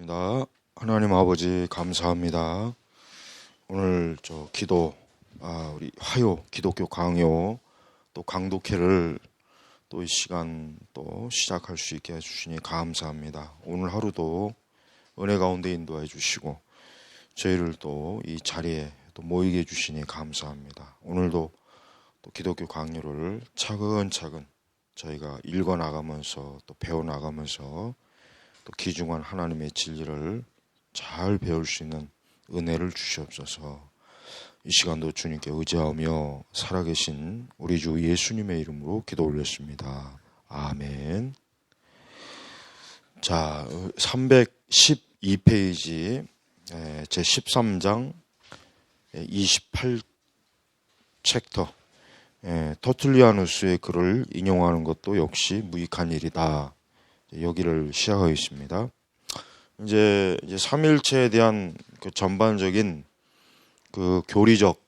입니다. 하나님 아버지 감사합니다. 오늘 우리 화요 기독교 강요 또 강독회를 또 이 시간 또 시작할 수 있게 해주시니 감사합니다. 오늘 하루도 은혜 가운데 인도해 주시고 저희를 또 이 자리에 또 모이게 해주시니 감사합니다. 오늘도 또 기독교 강요를 차근차근 저희가 읽어 나가면서 또 배워 나가면서 또 귀중한 하나님의 진리를 잘 배울 수 있는 은혜를 주시옵소서. 이 시간도 주님께 의지하며 살아계신 우리 주 예수님의 이름으로 기도 올렸습니다. 아멘. 자, 312페이지 제 13장 28챕터 터툴리아누스의 글을 인용하는 것도 역시 무익한 일이다. 여기를 시작하겠습니다. 이제 삼일체에 대한 그 전반적인 그 교리적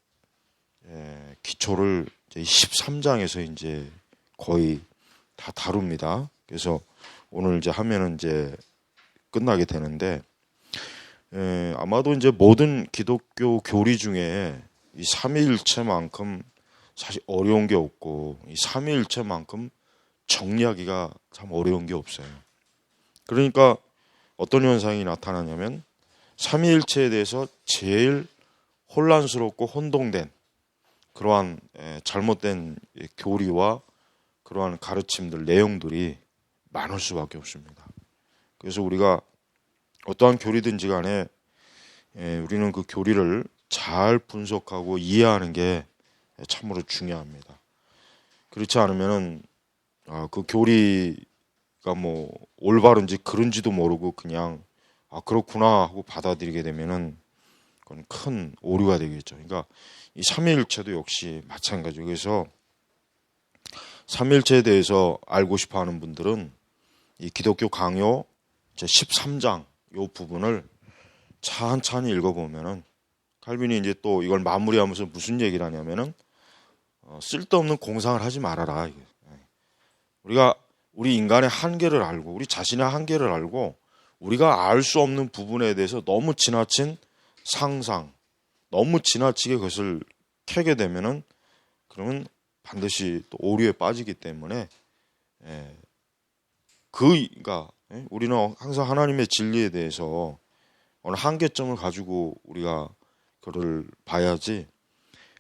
기초를 13장에서 이제 거의 다 다룹니다. 그래서 오늘 이제 하면은 이제 끝나게 되는데 아마도 이제 모든 기독교 교리 중에 이 삼위일체만큼 사실 어려운 게 없고 이 삼위일체만큼 정리하기가 참 어려운 게 없어요. 그러니까 어떤 현상이 나타나냐면 삼위일체에 대해서 제일 혼란스럽고 혼동된 그러한 잘못된 교리와 그러한 가르침들, 내용들이 많을 수밖에 없습니다. 그래서 우리가 어떠한 교리든지 간에 우리는 그 교리를 잘 분석하고 이해하는 게 참으로 중요합니다. 그렇지 않으면은 그 교리가 뭐 올바른지 그른지도 모르고 그냥 그렇구나 하고 받아들이게 되면은 그건 큰 오류가 되겠죠. 그러니까 이 삼위일체도 역시 마찬가지예요. 그래서 삼위일체에 대해서 알고 싶어 하는 분들은 이 기독교 강요 제 13장 요 부분을 찬찬히 읽어보면은 칼빈이 이제 또 이걸 마무리하면서 무슨 얘기를 하냐면은 쓸데없는 공상을 하지 말아라. 우리 인간의 한계를 알고 우리 자신의 한계를 알고 우리가 알 수 없는 부분에 대해서 너무 지나친 상상, 너무 지나치게 그것을 캐게 되면은 그러면 반드시 또 오류에 빠지기 때문에 그러니까 우리는 항상 하나님의 진리에 대해서 어느 한계점을 가지고 우리가 그를 봐야지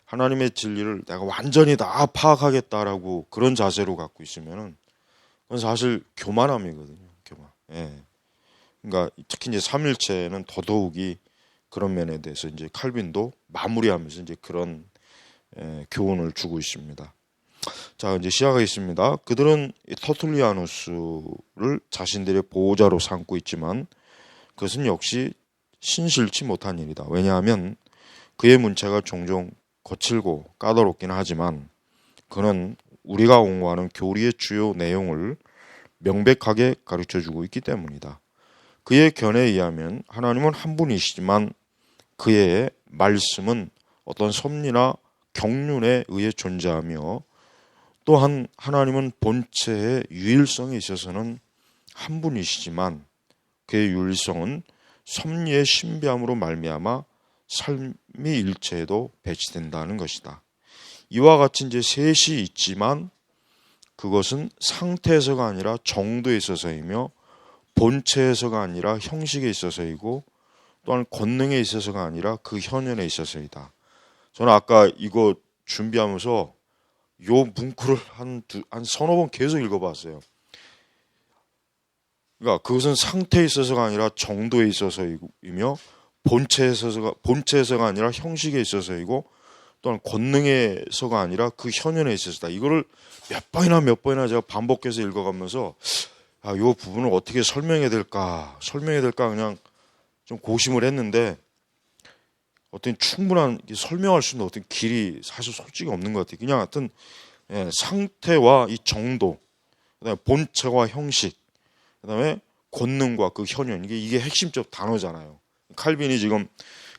하나님의 진리를 내가 완전히 다 파악하겠다라고 그런 자세로 갖고 있으면은 그건 사실 교만함이거든요. 교만. 그러니까 특히 이제 삼일체는 더더욱이 그런 면에 대해서 이제 칼빈도 마무리하면서 이제 그런 교훈을 주고 있습니다. 자, 이제 시작하겠습니다. 그들은 터툴리아누스를 자신들의 보호자로 삼고 있지만 그것은 역시 신실치 못한 일이다. 왜냐하면 그의 문체가 종종 거칠고 까다롭긴 하지만 그는 우리가 옹호하는 교리의 주요 내용을 명백하게 가르쳐주고 있기 때문이다. 그의 견해에 의하면 하나님은 한 분이시지만 그의 말씀은 어떤 섭리나 경륜에 의해 존재하며 또한 하나님은 본체의 유일성에 있어서는 한 분이시지만 그의 유일성은 섭리의 신비함으로 말미암아 삶의 일체에도 배치된다는 것이다. 이와 같이 이제 셋이 있지만 그것은 상태에서가 아니라 정도에 있어서이며 본체에서가 아니라 형식에 있어서이고 또한 권능에 있어서가 아니라 그 현현에 있어서이다. 저는 아까 이거 준비하면서 요 문구를 한 서너 번 계속 읽어봤어요. 그러니까 그것은 상태에 있어서가 아니라 정도에 있어서이며 본체에서가 아니라 형식에 있어서이고 또한 권능에서가 아니라 그 현현에 있어서다. 이거를 몇 번이나 제가 반복해서 읽어가면서 요 부분을 어떻게 설명해야 될까 그냥 좀 고심을 했는데 어떤 충분한 설명할 수 있는 어떤 길이 사실 솔직히 없는 것 같아요. 그냥 하여튼 상태와 이 정도, 그다음에 본체와 형식, 그다음에 권능과 그 현현 이게 핵심적 단어잖아요. 칼빈이 지금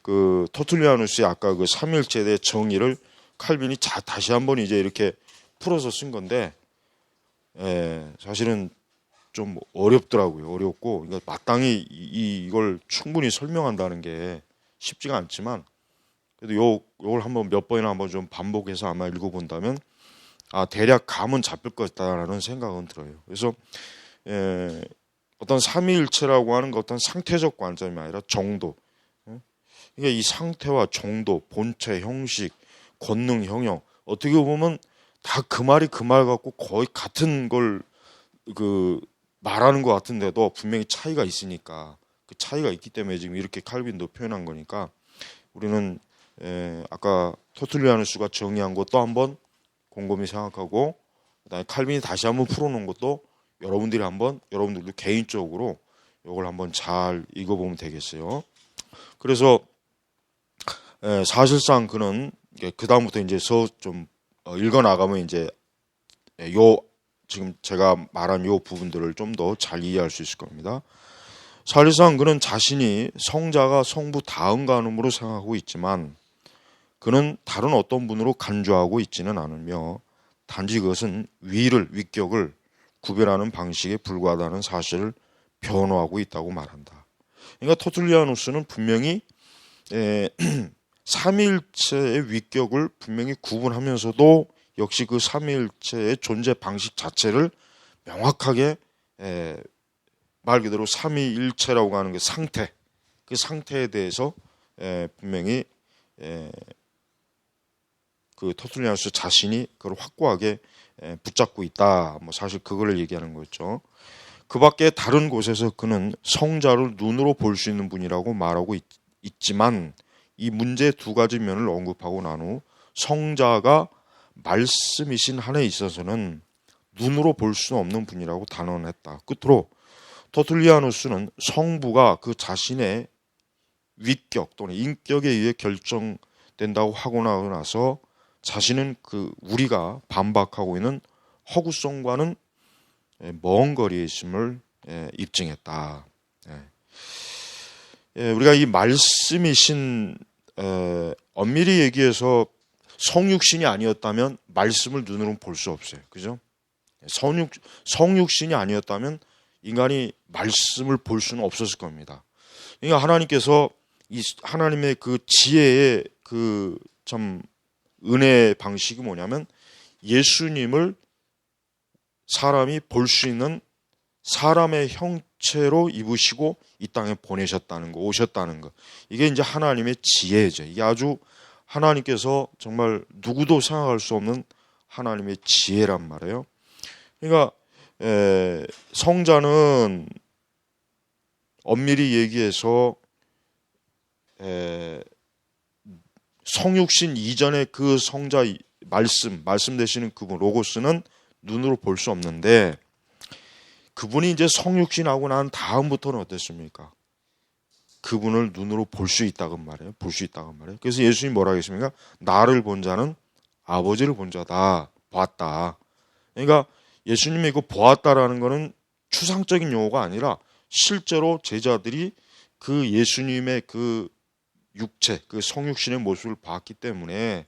그 터툴리아누스의 아까 그 삼일체에 대해 정의를 칼빈이 다시 한번 이제 이렇게 풀어서 쓴 건데 사실은 좀 어렵더라고요. 어렵고, 그러니까 마땅히 이걸 충분히 설명한다는 게 쉽지가 않지만, 그래도 요걸 한번 몇 번이나 한번 좀 반복해서 아마 읽어본다면, 대략 감은 잡힐 것이다라는 생각은 들어요. 그래서, 어떤 삼위일체라고 하는 것 어떤 상태적 관점이 아니라 정도. 그러니까 이 상태와 정도, 본체, 형식, 권능, 형용, 어떻게 보면 다 그 말이 그 말 같고 거의 같은 걸 말하는 것 같은데도 분명히 차이가 있으니까, 그 차이가 있기 때문에 지금 이렇게 칼빈도 표현한 거니까, 우리는 아까 토틀리아누스가 정의한 것도 한번 곰곰이 생각하고, 그다음에 칼빈이 다시 한번 풀어놓은 것도 여러분들도 개인적으로 이걸 한번 잘 읽어보면 되겠어요. 그래서 사실상 그는 그 다음부터 이제 좀 읽어 나가면 이제 지금 제가 말한 요 부분들을 좀 더 잘 이해할 수 있을 겁니다. 사실상 그는 자신이 성자가 성부 다음 간음으로 생각하고 있지만, 그는 다른 어떤 분으로 간주하고 있지는 않으며, 단지 그것은 위격을 구별하는 방식에 불과하다는 사실을 변호하고 있다고 말한다. 그러니까 토틀리아누스는 분명히 삼위일체의 위격을 분명히 구분하면서도 역시 그 삼위일체의 존재 방식 자체를 명확하게 말 그대로 삼위일체라고 하는 그 상태에 대해서 분명히 그 토틀리아누스 자신이 그걸 확고하게 붙잡고 있다. 뭐 사실 그거를 얘기하는 거죠. 그 밖에 다른 곳에서 그는 성자를 눈으로 볼 수 있는 분이라고 말하고 있지만, 이 문제 두 가지 면을 언급하고 난 후 성자가 말씀이신 한에 있어서는 눈으로 볼 수 없는 분이라고 단언했다. 끝으로 토틀리아누스는 성부가 그 자신의 위격 또는 인격에 의해 결정된다고 하고 나서 자신은 우리가 반박하고 있는 허구성과는 먼 거리에 있음을 입증했다. 우리가 이 말씀이신, 엄밀히 얘기해서 성육신이 아니었다면 말씀을 눈으로는 볼 수 없어요. 그죠? 성육신이 아니었다면 인간이 말씀을 볼 수는 없었을 겁니다. 그러니까 하나님께서 이 하나님의 그 지혜의 참 은혜의 방식이 뭐냐면, 예수님을 사람이 볼 수 있는 사람의 형체로 입으시고 이 땅에 보내셨다는 거, 오셨다는 거. 이게 이제 하나님의 지혜죠. 이게 아주 하나님께서 정말 누구도 생각할 수 없는 하나님의 지혜란 말이에요. 그러니까 성자는 엄밀히 얘기해서 성육신 이전에 그 성자 말씀 되시는 그분 로고스는 눈으로 볼 수 없는데, 그분이 이제 성육신하고 난 다음부터는 어땠습니까? 그분을 눈으로 볼 수 있다고 말해요. 볼 수 있다고 말해요. 그래서 예수님이 뭐라 하겠습니까? 나를 본 자는 아버지를 본 자다. 봤다. 그러니까 예수님이 그 보았다라는 거는 추상적인 용어가 아니라 실제로 제자들이 그 예수님의 그 육체, 그 성육신의 모습을 봤기 때문에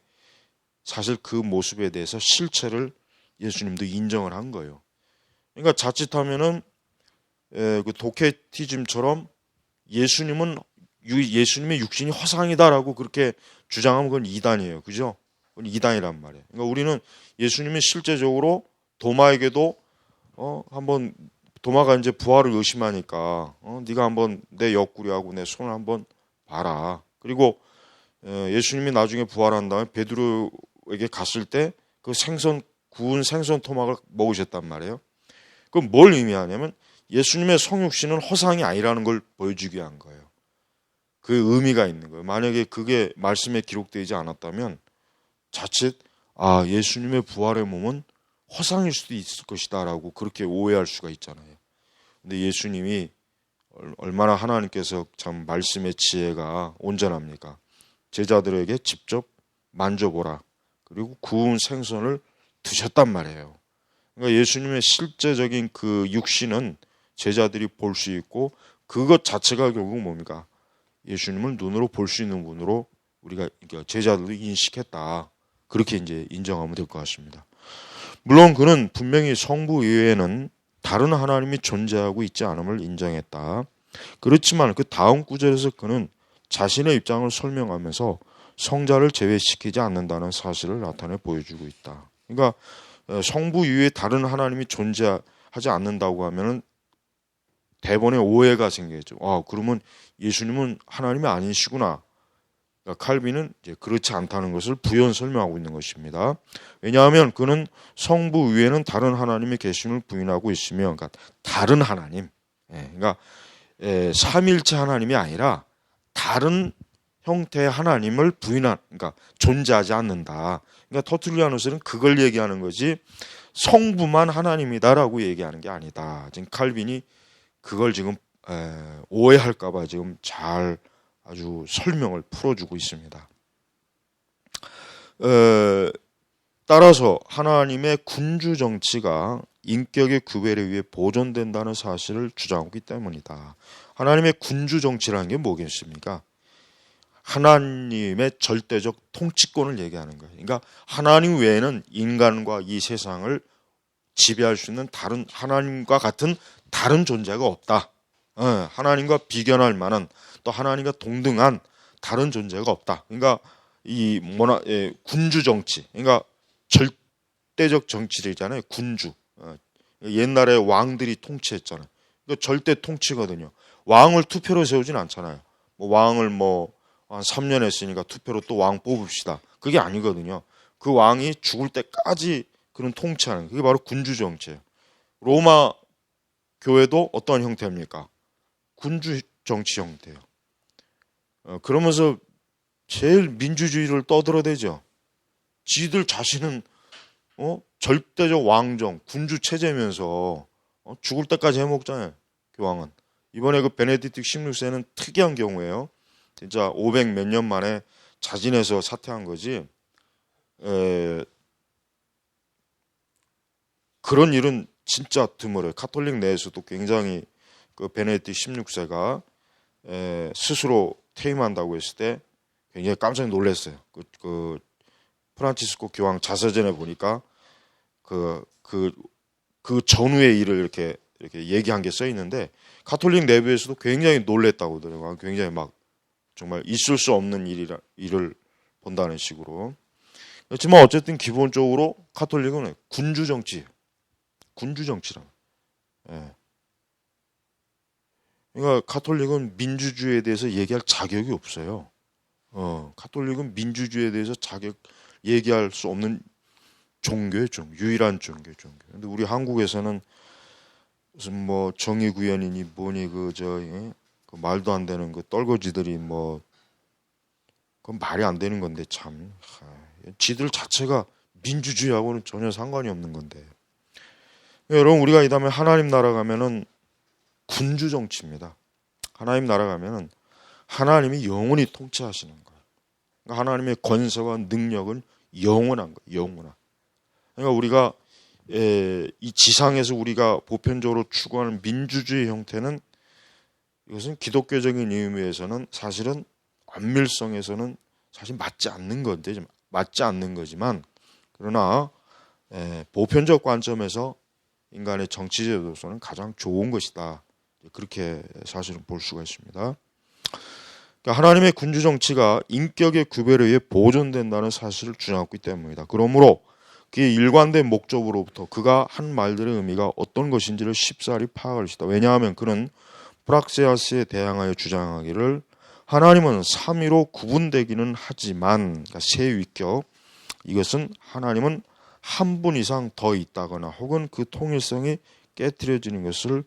사실 그 모습에 대해서 실체를 예수님도 인정을 한 거예요. 그러니까 자칫하면은 그 도케티즘처럼 예수님의 육신이 화상이다라고 그렇게 주장하면 그건 이단이에요. 그죠? 그건 이단이란 말이에요. 그러니까 우리는 예수님이 실제적으로 도마에게도 한번 도마가 이제 부활을 의심하니까 네가 한번 내 옆구리하고 내 손을 한번 봐라. 그리고 예수님이 나중에 부활한 다음에 베드로에게 갔을 때 그 구운 생선 토막을 먹으셨단 말이에요. 그럼 뭘 의미하냐면 예수님의 성육신은 허상이 아니라는 걸 보여주기 위한 거예요. 그 의미가 있는 거예요. 만약에 그게 말씀에 기록되지 않았다면 자칫 예수님의 부활의 몸은 허상일 수도 있을 것이다 라고 그렇게 오해할 수가 있잖아요. 근데 예수님이 얼마나 하나님께서 참 말씀의 지혜가 온전합니까? 제자들에게 직접 만져보라. 그리고 구운 생선을 드셨단 말이에요. 그러니까 예수님의 실제적인 그 육신은 제자들이 볼 수 있고, 그것 자체가 결국 뭡니까? 예수님을 눈으로 볼 수 있는 분으로 우리가 제자들도 인식했다. 그렇게 이제 인정하면 될 것 같습니다. 물론 그는 분명히 성부 이외에는 다른 하나님이 존재하고 있지 않음을 인정했다. 그렇지만 그 다음 구절에서 그는 자신의 입장을 설명하면서 성자를 제외시키지 않는다는 사실을 나타내 보여주고 있다. 그러니까 성부 이외에 다른 하나님이 존재하지 않는다고 하면은 대번에 오해가 생기겠죠. 그러면 예수님은 하나님이 아니시구나. 그러니까 칼빈은 이제 그렇지 않다는 것을 부연 설명하고 있는 것입니다. 왜냐하면 그는 성부 위에는 다른 하나님의 계심을 부인하고 있으며, 그러니까 다른 하나님, 그러니까 삼일체 하나님이 아니라 다른 형태의 하나님을 그러니까 존재하지 않는다. 그러니까 터툴리아누스는 그걸 얘기하는 거지 성부만 하나님이다라고 얘기하는 게 아니다. 지금 칼빈이 그걸 지금 오해할까봐 지금 잘 아주 설명을 풀어주고 있습니다. 따라서 하나님의 군주 정치가 인격의 구별에 의해 보존된다는 사실을 주장하기 때문이다. 하나님의 군주 정치라는 게 뭐겠습니까? 하나님의 절대적 통치권을 얘기하는 거예요. 그러니까 하나님 외에는 인간과 이 세상을 지배할 수 있는 다른 하나님과 같은 다른 존재가 없다. 하나님과 비견할 만한 또 하나님과 동등한 다른 존재가 없다. 그러니까 이 군주 정치, 그러니까 절대적 정치들이잖아요. 군주. 옛날에 왕들이 통치했잖아요. 그러니까 절대 통치거든요. 왕을 투표로 세우진 않잖아요. 왕을 한 3년 했으니까 투표로 또 왕 뽑읍시다. 그게 아니거든요. 그 왕이 죽을 때까지 그런 통치하는, 그게 바로 군주 정치예요. 로마 교회도 어떤 형태입니까? 군주 정치 형태예요. 그러면서 제일 민주주의를 떠들어대죠. 지들 자신은 절대적 왕정, 군주 체제면서 죽을 때까지 해먹잖아요. 교황은. 이번에 그 베네딕트 16세는 특이한 경우예요. 진짜 500 몇 년 만에 자진해서 사퇴한 거지. 그런 일은 진짜 드물어요. 카톨릭 내에서도 굉장히 그 베네딕트 16세가 스스로 퇴임한다고 했을 때 굉장히 깜짝 놀랐어요. 그 프란치스코 교황 자서전에 보니까 그 전후의 일을 이렇게 얘기한 게 써 있는데 카톨릭 내부에서도 굉장히 놀랬다고 하더라고요. 굉장히 막 정말 있을 수 없는 일을 본다는 식으로. 그렇지만 어쨌든 기본적으로 카톨릭은 군주 정치예요. 군주 정치라. 그러니까 카톨릭은 민주주의에 대해서 얘기할 자격이 없어요. 카톨릭은 민주주의에 대해서 얘기할 수 없는 종교의 유일한 종교. 근데 우리 한국에서는 무슨 정의구현이니 뭐니 그 말도 안 되는 그 떨거지들이 그건 말이 안 되는 건데 참. 지들 자체가 민주주의하고는 전혀 상관이 없는 건데. 여러분 우리가 이 다음에 하나님 나라 가면은 군주 정치입니다. 하나님 나라 가면은 하나님이 영원히 통치하시는 거예요. 그러니까 하나님의 권세와 능력은 영원한 거예요. 영원한. 그러니까 우리가 이 지상에서 우리가 보편적으로 추구하는 민주주의 형태는 이것은 기독교적인 의미에서는 사실은 엄밀성에서는 사실 맞지 않는 거지만 그러나 보편적 관점에서 인간의 정치제도로서는 가장 좋은 것이다. 그렇게 사실은 볼 수가 있습니다. 그러니까 하나님의 군주 정치가 인격의 구별에 의해 보존된다는 사실을 주장하고 있기 때문이다. 그러므로 그의 일관된 목적으로부터 그가 한 말들의 의미가 어떤 것인지를 쉽사리 파악할 것이다. 왜냐하면 그는 프락세아스에 대항하여 주장하기를 하나님은 삼위로 구분되기는 하지만, 그러니까 세 위격, 이것은 하나님은 한 분 이상 더 있다거나 혹은 그 통일성이 깨트려지는 것을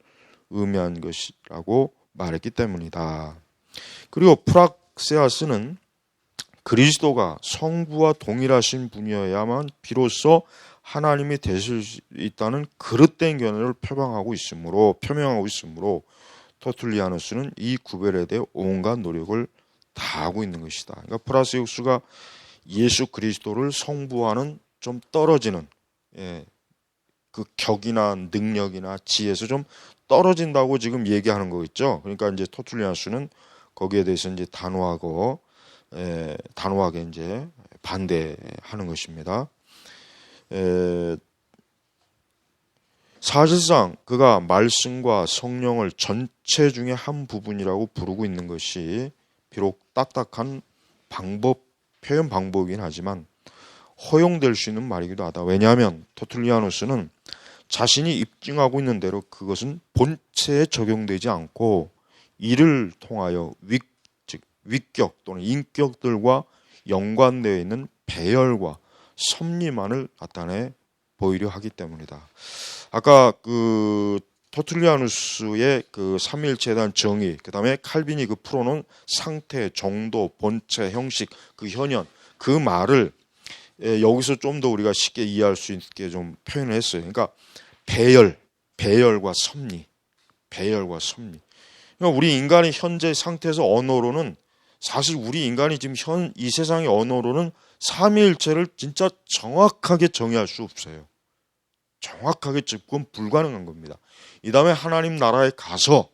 의미한 것이라고 말했기 때문이다. 그리고 프락세아스는 그리스도가 성부와 동일하신 분이어야만 비로소 하나님이 되실 수 있다는 그릇된 견해를 표명하고 있으므로 터툴리아누스는 이 구별에 대해 온갖 노력을 다하고 있는 것이다. 그러니까 프락세우스가 예수 그리스도를 성부와는 좀 떨어지는 그 격이나 능력이나 지혜에서 좀 떨어진다고 지금 얘기하는 거겠죠. 그러니까 이제 터툴리아누스는 거기에 대해서 이제 단호하게 이제 반대하는 것입니다. 사실상 그가 말씀과 성령을 전체 중에 한 부분이라고 부르고 있는 것이 비록 딱딱한 표현 방법이긴 하지만 허용될 수 있는 말이기도 하다. 왜냐하면 터툴리아누스는 자신이 입증하고 있는 대로 그것은 본체에 적용되지 않고 이를 통하여 즉 위격 또는 인격들과 연관되어 있는 배열과 섭리만을 나타내 보이려 하기 때문이다. 아까 그 터툴리아누스의 그 삼위일체에 대한 정의, 그 다음에 칼빈이 그 풀어놓은 상태, 정도, 본체, 형식, 그 현현, 그 말을 여기서 좀 더 우리가 쉽게 이해할 수 있게 좀 표현을 했어요. 그러니까 배열과 섭리. 그러니까 우리 인간의 현재 상태에서 언어로는 사실 우리 인간이 지금 이 세상의 언어로는 삼위일체를 진짜 정확하게 정의할 수 없어요. 정확하게 접근 불가능한 겁니다. 이 다음에 하나님 나라에 가서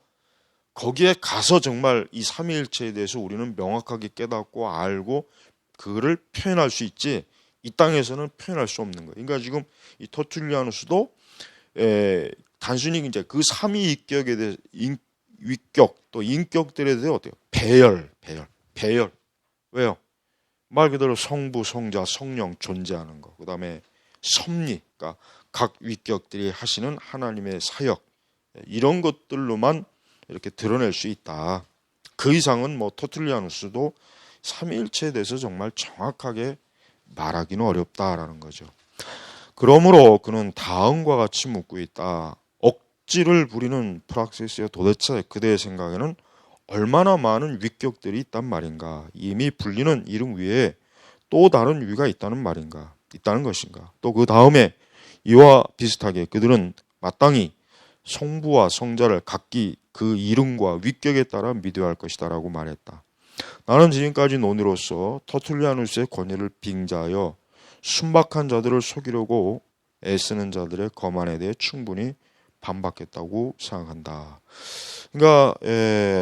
거기에 가서 정말 이 삼위일체에 대해서 우리는 명확하게 깨닫고 알고 그거를 표현할 수 있지 이 땅에서는 표현할 수 없는 거예요. 그러니까 지금 이 터툴리아누스도 단순히 이제 그 삼위인격에 대해 위격 또 인격들에 대해 어때요? 배열. 왜요? 말 그대로 성부, 성자, 성령 존재하는 거. 그 다음에 섭리, 그러니까 각 위격들이 하시는 하나님의 사역 이런 것들로만 이렇게 드러낼 수 있다. 그 이상은 뭐 터툴리아누스도 삼위일체에 대해서 정말 정확하게 말하기는 어렵다라는 거죠. 그러므로 그는 다음과 같이 묻고 있다. 억지를 부리는 프락시스여 도대체 그대의 생각에는 얼마나 많은 위격들이 있단 말인가? 이미 불리는 이름 위에 또 다른 위가 있다는 것인가? 또 그 다음에 이와 비슷하게 그들은 마땅히 성부와 성자를 각기 그 이름과 위격에 따라 믿어야 할 것이다라고 말했다. 나는 지금까지 논의로서 터툴리아누스의 권위를 빙자하여 순박한 자들을 속이려고 애쓰는 자들의 거만에 대해 충분히 반박했다고 생각한다. 그러니까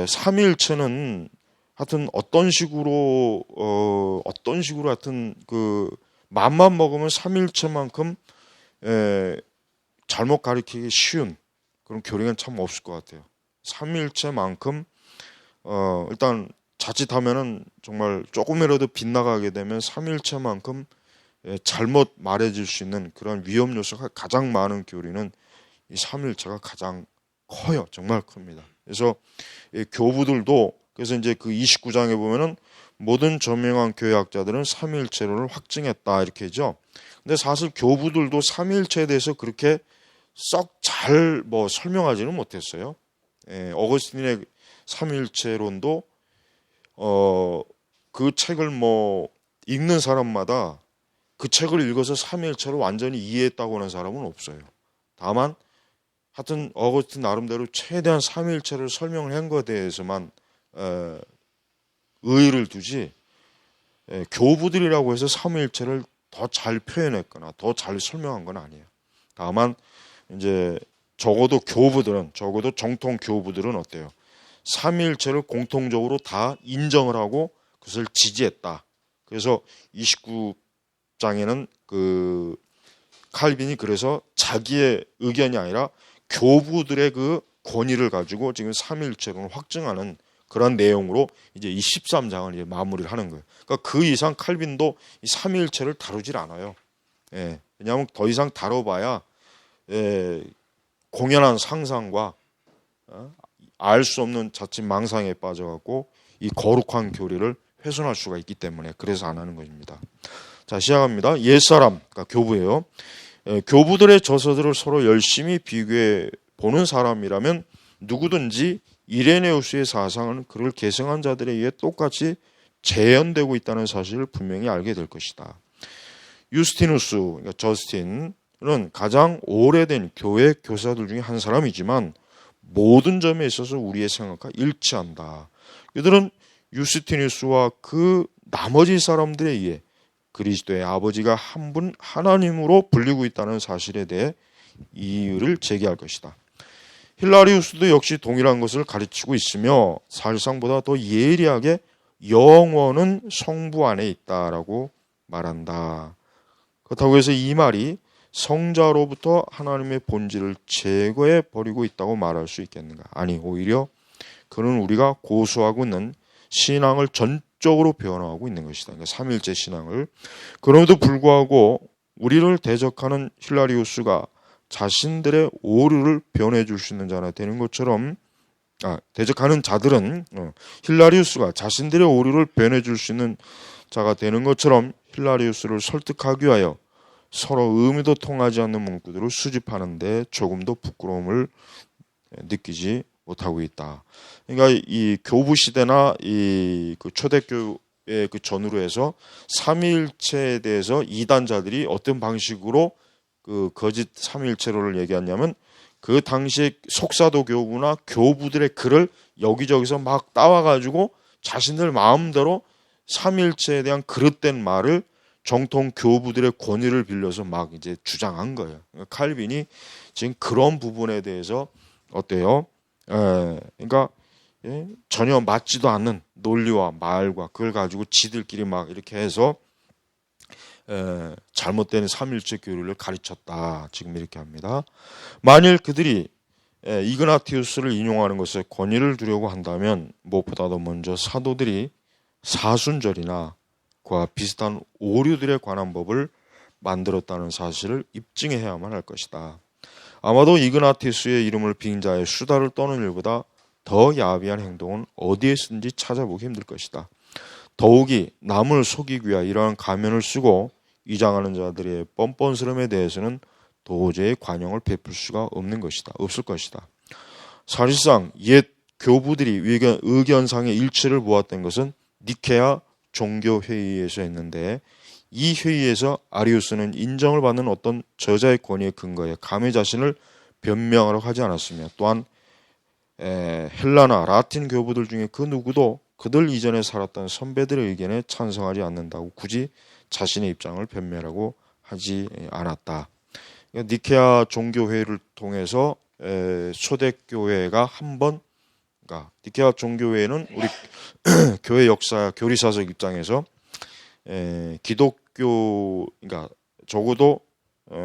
삼위일체는 하여튼 어떤 식으로 하여튼 그 맘만 먹으면 삼위일체만큼 잘못 가리키기 쉬운 그런 교리는 참 없을 것 같아요. 삼위일체만큼 일단 자칫하면은 정말 조금이라도 빗나가게 되면 삼위일체만큼 잘못 말해질 수 있는 그런 위험 요소가 가장 많은 교리는 이 삼위일체가 가장 커요. 정말 큽니다. 그래서 교부들도 그래서 이제 그 29장에 보면은 모든 저명한 교회학자들은 삼위일체론을 확증했다 이렇게 하죠. 근데 사실 교부들도 삼위일체에 대해서 그렇게 썩 잘 뭐 설명하지는 못했어요. 어거스틴의 삼위일체론도 그 책을 뭐 읽는 사람마다 그 책을 읽어서 삼위일체를 완전히 이해했다고 하는 사람은 없어요. 다만 하여튼 어거스틴 나름대로 최대한 삼위일체를 설명을 한 것에 대해서만 의의를 두지 교부들이라고 해서 삼위일체를 더 잘 표현했거나 더 잘 설명한 건 아니에요. 다만 이제 적어도 정통 교부들은 어때요? 삼위일체를 공통적으로 다 인정을 하고 그것을 지지했다. 그래서 29장에는 그 칼빈이 그래서 자기의 의견이 아니라 교부들의 그 권위를 가지고 지금 삼위일체론을 확증하는 그런 내용으로 이제 이 13장을 이제 마무리를 하는 거예요. 그러니까 그 이상 칼빈도 이 삼위일체를 다루질 않아요. 왜냐하면 더 이상 다뤄봐야 공연한 상상과 알 수 없는 자칫 망상에 빠져갖고 이 거룩한 교리를 훼손할 수가 있기 때문에 그래서 안 하는 것입니다. 자, 시작합니다. 옛사람, 그러니까 교부예요. 교부들의 저서들을 서로 열심히 비교해 보는 사람이라면 누구든지 이레네우스의 사상은 그를 계승한 자들에 의해 똑같이 재현되고 있다는 사실을 분명히 알게 될 것이다. 유스티누스, 그러니까 저스틴은 가장 오래된 교회 교사들 중에 한 사람이지만 모든 점에 있어서 우리의 생각과 일치한다. 그들은 유스티누스와 그 나머지 사람들에 의해 그리스도의 아버지가 한 분 하나님으로 불리고 있다는 사실에 대해 이유를 제기할 것이다. 힐라리우스도 역시 동일한 것을 가르치고 있으며 사실상보다 더 예리하게 영원은 성부 안에 있다라고 말한다. 그렇다고 해서 이 말이 성자로부터 하나님의 본질을 제거해 버리고 있다고 말할 수 있겠는가? 아니, 오히려 그는 우리가 고수하고 있는 신앙을 전적으로 변화하고 있는 것이다. 그러니까 삼일체 신앙을. 그럼에도 불구하고 우리를 대적하는 힐라리우스가 자신들의 오류를 변해 줄 수 있는 자나 되는 것처럼, 대적하는 자들은 힐라리우스가 자신들의 오류를 변해 줄 수 있는 자가 되는 것처럼 힐라리우스를 설득하기 위하여 서로 의미도 통하지 않는 문구들을 수집하는데 조금도 부끄러움을 느끼지 못하고 있다. 그러니까 이 교부 시대나 이 그 초대교회 그 전후로 해서 삼위일체에 대해서 이단자들이 어떤 방식으로 그 거짓 삼위일체론을 얘기하냐면, 그 당시에 속사도 교부나 교부들의 글을 여기저기서 막 따와가지고 자신들 마음대로 삼위일체에 대한 그릇된 말을 정통 교부들의 권위를 빌려서 막 이제 주장한 거예요. 그러니까 칼빈이 지금 그런 부분에 대해서 어때요? 그러니까 전혀 맞지도 않는 논리와 말과 그걸 가지고 지들끼리 막 이렇게 해서 잘못된 삼일체 교리를 가르쳤다. 지금 이렇게 합니다. 만일 그들이 이그나티우스를 인용하는 것에 권위를 두려고 한다면 무엇보다도 먼저 사도들이 사순절이나 그와 비슷한 오류들에 관한 법을 만들었다는 사실을 입증해야만 할 것이다. 아마도 이그나티우스의 이름을 빙 자의 수다를 떠는 일보다 더 야비한 행동은 어디에서든지 찾아보기 힘들 것이다. 더욱이 남을 속이기 위하 이러한 가면을 쓰고 위장하는 자들의 뻔뻔스러움에 대해서는 도저히 관용을 베풀 수가 없을 것이다. 사실상 옛 교부들이 의견상의 일치를 모았던 것은 니케아 종교회의에서 했는데, 이 회의에서 아리우스는 인정을 받는 어떤 저자의 권위에 근거해 감히 자신을 변명하려고 하지 않았으며, 또한 헬라나 라틴 교부들 중에 그 누구도 그들 이전에 살았던 선배들의 의견에 찬성하지 않는다고 굳이 자신의 입장을 변명하고 하지 않았다. 니케아 종교회의를 통해서 초대교회가 그러니까 니케아 종교회의는 우리 교회 역사 교리사적 입장에서 기독교, 그러니까 적어도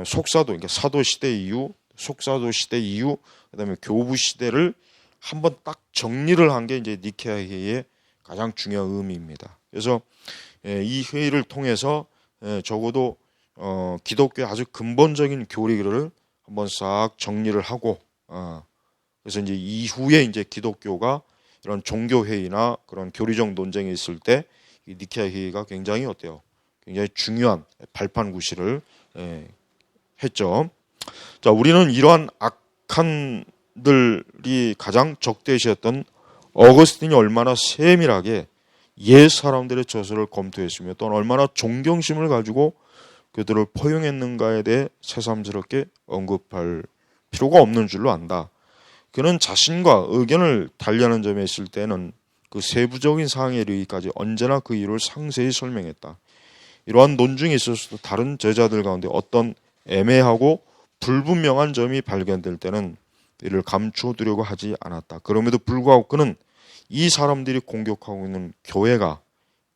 속사도, 그러니까 사도 시대 이후, 속사도 시대 이후, 그다음에 교부 시대를 한번 딱 정리를 한 게 이제 니케아 회의의 가장 중요한 의미입니다. 그래서 이 회의를 통해서 적어도 기독교의 아주 근본적인 교리를 한번 싹 정리를 하고, 그래서 이제 이후에 이제 기독교가 이런 종교 회의나 그런 교리적 논쟁이 있을 때 이 니케아 회의가 굉장히 어때요? 굉장히 중요한 발판 구실을 했죠. 자, 우리는 이러한 악한들이 가장 적대시했던 어거스틴이 얼마나 세밀하게 옛 사람들의 저서를 검토했으며 또한 얼마나 존경심을 가지고 그들을 포용했는가에 대해 새삼스럽게 언급할 필요가 없는 줄로 안다. 그는 자신과 의견을 달리하는 점에 있을 때는 그 세부적인 사항에 이르기까지 언제나 그 이유를 상세히 설명했다. 이러한 논중에 있어서도 다른 저자들 가운데 어떤 애매하고 불분명한 점이 발견될 때는 이를 감추어두려고 하지 않았다. 그럼에도 불구하고 그는 이 사람들이 공격하고 있는 교회가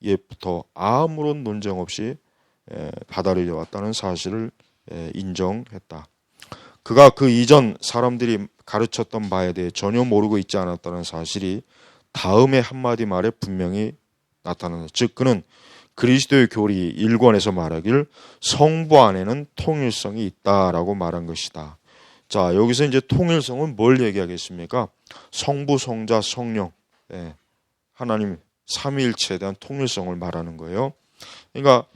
옛부터 아무런 논쟁 없이 받아들여 왔다는 사실을 인정했다. 그가 그 이전 사람들이 가르쳤던 바에 대해 전혀 모르고 있지 않았다는 사실이 다음의 한마디 말에 분명히 나타난다. 즉 그는 그리스도의 교리 1권에서 말하길 성부 안에는 통일성이 있다라고 말한 것이다. 자, 여기서 이제 통일성은 뭘 얘기하겠습니까? 성부, 성자, 성령, 하나님 삼위일체에 대한 통일성을 말하는 거예요. 그러니까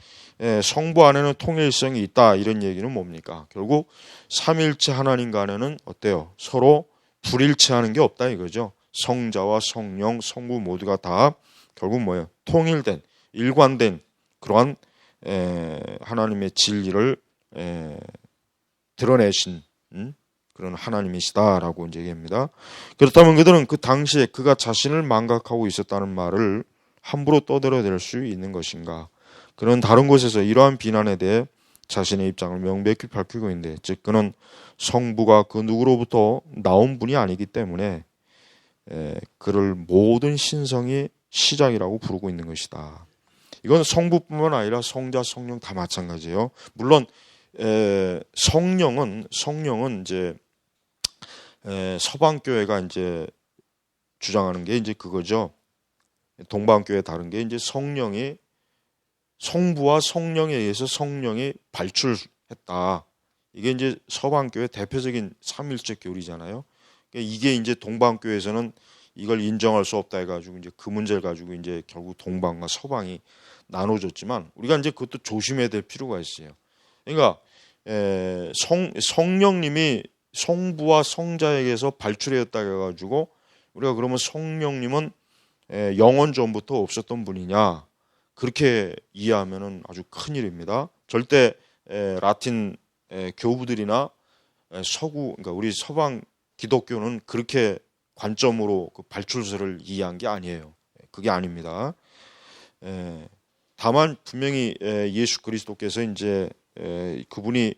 성부 안에는 통일성이 있다, 이런 얘기는 뭡니까? 결국 삼위일체 하나님 간에는 어때요? 서로 불일체하는 게 없다 이거죠. 성자와 성령, 성부 모두가 다 결국 뭐예요? 통일된, 일관된 그러한 하나님의 진리를 드러내신 그런 하나님이시다라고 이제 얘기합니다. 그렇다면 그들은 그 당시에 그가 자신을 망각하고 있었다는 말을 함부로 떠들어댈 수 있는 것인가? 그는 다른 곳에서 이러한 비난에 대해 자신의 입장을 명백히 밝히고 있는데, 즉 그는 성부가 그 누구로부터 나온 분이 아니기 때문에 그를 모든 신성의 시작이라고 부르고 있는 것이다. 이건 성부뿐만 아니라 성자, 성령 다 마찬가지예요. 물론 성령은 이제 서방 교회가 이제 주장하는 게 이제 그거죠. 동방 교회 다른 게 이제 성령이 성부와 성령에 의해서 성령이 발출했다. 이게 이제 서방 교회 대표적인 삼일체 교리잖아요. 그러니까 이게 이제 동방 교회에서는 이걸 인정할 수 없다 해가지고 이제 그 문제를 가지고 이제 결국 동방과 서방이 나눠졌지만 우리가 이제 그것도 조심해야 될 필요가 있어요. 그러니까 성령님이 성부와 성자에게서 발출했다 해가지고 우리가 그러면 성령님은 영원 전부터 없었던 분이냐 그렇게 이해하면은 아주 큰일입니다. 절대 라틴 교부들이나 서구 그러니까 우리 서방 기독교는 그렇게 관점으로 그 발출설을 이해한 게 아니에요. 그게 아닙니다. 다만 분명히 예수 그리스도께서 이제 그분이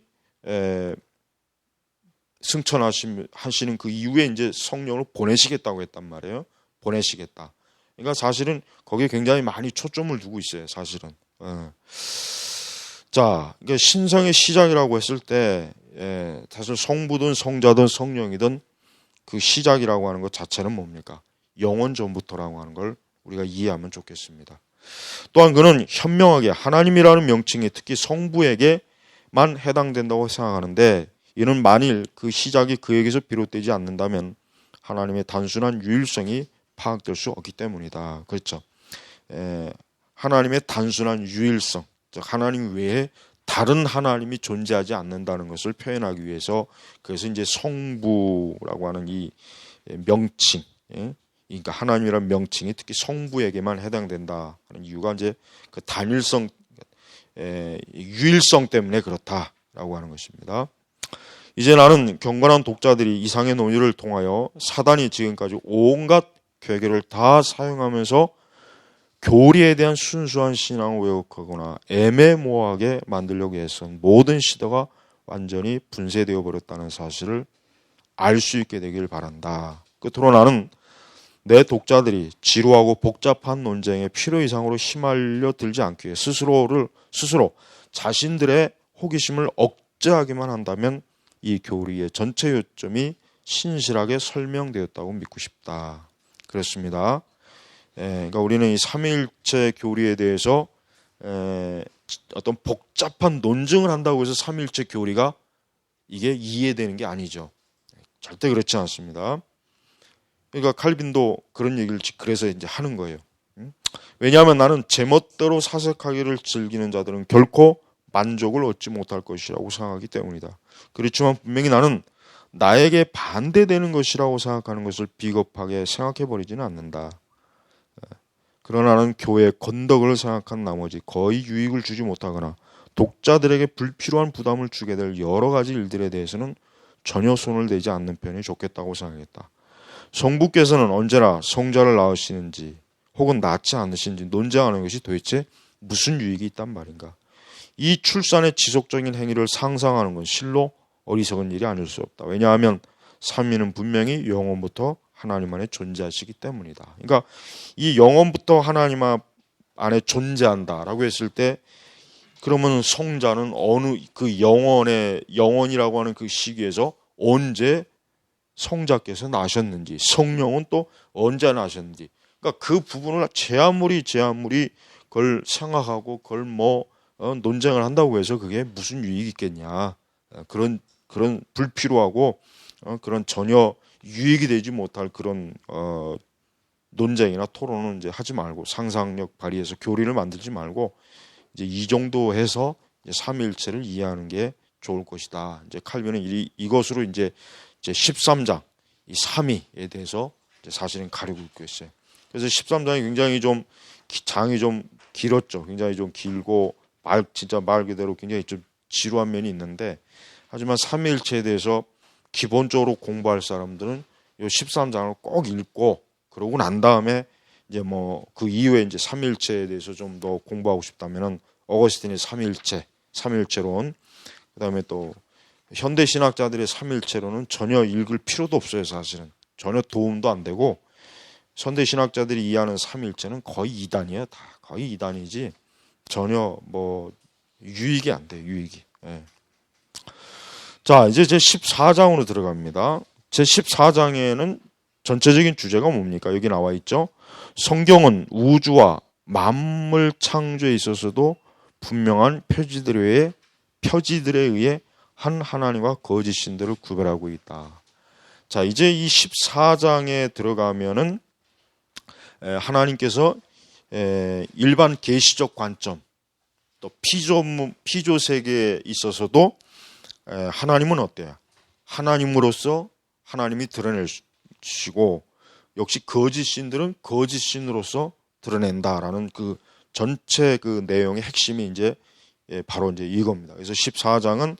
승천하시는 그 이후에 이제 성령을 보내시겠다고 했단 말이에요. 보내시겠다. 그러니까 사실은 거기에 굉장히 많이 초점을 두고 있어요. 사실은. 자, 그러니까 신성의 시작이라고 했을 때 사실 성부든 성자든 성령이든 그 시작이라고 하는 것 자체는 뭡니까? 영원 전부터라고 하는 걸 우리가 이해하면 좋겠습니다. 또한 그는 현명하게 하나님이라는 명칭이 특히 성부에게만 해당된다고 생각하는데 이는 만일 그 시작이 그에게서 비롯되지 않는다면 하나님의 단순한 유일성이 파악될 수 없기 때문이다. 그렇죠. 하나님의 단순한 유일성, 즉 하나님 외에 다른 하나님이 존재하지 않는다는 것을 표현하기 위해서 그래서 이제 성부라고 하는 이 명칭, 그러니까 하나님이라는 명칭이 특히 성부에게만 해당된다 하는 이유가 이제 그 단일성, 유일성 때문에 그렇다라고 하는 것입니다. 이제 나는 경건한 독자들이 이상의 논의를 통하여 사단이 지금까지 온갖 괴계를 다 사용하면서 교리에 대한 순수한 신앙을 왜곡하거나 애매모호하게 만들려고 해서 모든 시도가 완전히 분쇄되어 버렸다는 사실을 알 수 있게 되길 바란다. 끝으로 나는 내 독자들이 지루하고 복잡한 논쟁에 필요 이상으로 휘말려 들지 않기 위해 스스로 자신들의 호기심을 억제하기만 한다면 이 교리의 전체 요점이 신실하게 설명되었다고 믿고 싶다. 그렇습니다. 그러니까 우리는 이 삼위일체 교리에 대해서 어떤 복잡한 논증을 한다고 해서 삼위일체 교리가 이게 이해되는 게 아니죠. 절대 그렇지 않습니다. 그러니까 칼빈도 그런 얘기를 그래서 이제 하는 거예요. 왜냐하면 나는 제멋대로 사색하기를 즐기는 자들은 결코 만족을 얻지 못할 것이라고 생각하기 때문이다. 그렇지만 분명히 나는 나에게 반대되는 것이라고 생각하는 것을 비겁하게 생각해버리지는 않는다. 그러나 나는 교회의 건덕을 생각한 나머지 거의 유익을 주지 못하거나 독자들에게 불필요한 부담을 주게 될 여러 가지 일들에 대해서는 전혀 손을 대지 않는 편이 좋겠다고 생각했다. 성부께서는 언제나 성자를 낳으시는지 혹은 낳지 않으시는지 논쟁하는 것이 도대체 무슨 유익이 있단 말인가. 이 출산의 지속적인 행위를 상상하는 건 실로 어리석은 일이 아닐 수 없다. 왜냐하면 삼위는 분명히 영원부터 하나님 안에 존재하시기 때문이다. 그러니까 이 영원부터 하나님 안에 존재한다라고 했을 때 그러면 성자는 어느 그 영원이라고 하는 그 시기에서 언제 성자께서 나셨는지 성령은 또 언제 나셨는지 그러니까 그 부분을 제 아무리 그걸 생각하고 그걸 논쟁을 한다고 해서 그게 무슨 유익이 있겠냐. 그런 불필요하고 그런 전혀 유익이 되지 못할 그런 논쟁이나 토론은 이제 하지 말고 상상력 발휘해서 교리를 만들지 말고 이제 이 정도 해서 이제 삼위일체를 이해하는 게 좋을 것이다. 이제 칼빈은 이것으로 이제 13장 이 삼위에 대해서 이제 사실은 가리고 있고 있어요. 그래서 13장이 굉장히 좀 장이 좀 길었죠. 굉장히 좀 길고 진짜 말 그대로 굉장히 좀 지루한 면이 있는데 하지만 삼위일체에 대해서 기본적으로 공부할 사람들은 이 13장을 꼭 읽고 그러고 난 다음에 이제 그 이후에 이제 삼위일체에 대해서 좀 더 공부하고 싶다면은 어거스틴의 삼위일체론 그다음에 또 현대 신학자들의 삼위일체론은 전혀 읽을 필요도 없어요. 사실은 전혀 도움도 안 되고 현대 신학자들이 이해하는 삼위일체는 거의 이단이에요. 다 거의 이단이지 전혀 유익이 안 돼요. 유익이. 예. 자, 이제 제 14장으로 들어갑니다. 제 14장에는 전체적인 주제가 뭡니까? 여기 나와 있죠. 성경은 우주와 만물 창조에 있어서도 분명한 표지들에 의해 한 하나님과 거짓 신들을 구별하고 있다. 자, 이제 이 14장에 들어가면은 하나님께서 일반 계시적 관점, 또 피조 세계에 있어서도 하나님은 어때요? 하나님으로서 하나님이 드러내시고, 역시 거짓 신들은 거짓 신으로서 드러낸다라는 그 전체 그 내용의 핵심이 이제 바로 이제 이겁니다. 그래서 14장은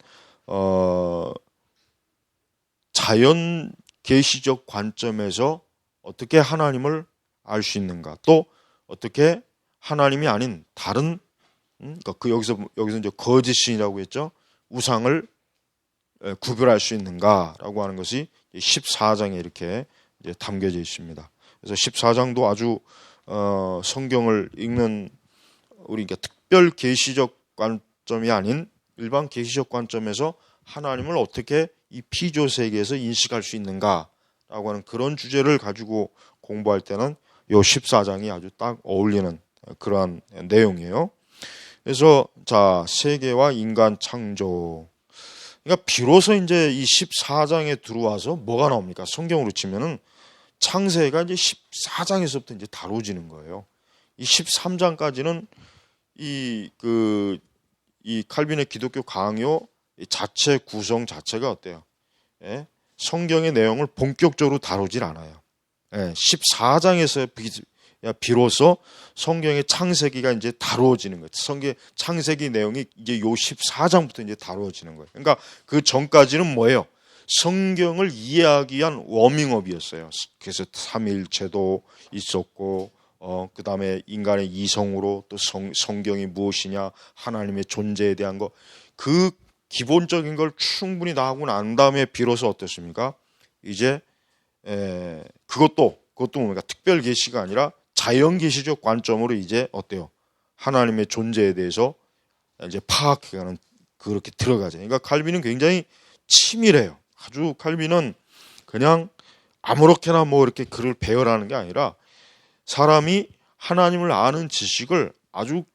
자연 계시적 관점에서 어떻게 하나님을 알 수 있는가, 또 어떻게 하나님이 아닌 다른 그러니까 여기서 이제 거짓 신이라고 했죠. 우상을 구별할 수 있는가라고 하는 것이 14장에 이렇게 이제 담겨져 있습니다. 그래서 14장도 아주 성경을 읽는 우리 그러니까 특별 계시적 관점이 아닌 일반 계시적 관점에서 하나님을 어떻게 이 피조 세계에서 인식할 수 있는가라고 하는 그런 주제를 가지고 공부할 때는 이 14장이 아주 딱 어울리는 그러한 내용이에요. 그래서 자, 세계와 인간 창조. 그러니까 비로소 이제 이 14장에 들어와서 뭐가 나옵니까? 성경으로 치면은 창세가 이제 14장에서부터 이제 다뤄지는 거예요. 이 13장까지는 이 칼빈의 기독교 강요 자체 구성 자체가 어때요? 예? 성경의 내용을 본격적으로 다루질 않아요. 14장에서 비로소 성경의 창세기가 이제 다루어지는 거죠. 성경 창세기 내용이 이제 요 14장부터 이제 다루어지는 거예요. 그러니까 그 전까지는 뭐예요? 성경을 이해하기 위한 워밍업이었어요. 그래서 삼위일체도 있었고, 그 다음에 인간의 이성으로 또 성경이 무엇이냐, 하나님의 존재에 대한 거, 그 기본적인 걸 충분히 다 하고 난 다음에 비로소 어떻습니까? 이제 그것도 뭡니까? 특별 계시가 아니라 자연 계시적 관점으로 이제 어때요? 하나님의 존재에 대해서 이제 파악해가는 그렇게 들어가죠. 그러니까 칼빈은 굉장히 치밀해요. 아주 칼빈은 그냥 아무렇게나 뭐 이렇게 글을 배열하는 게 아니라 사람이 하나님을 아는 지식을 아주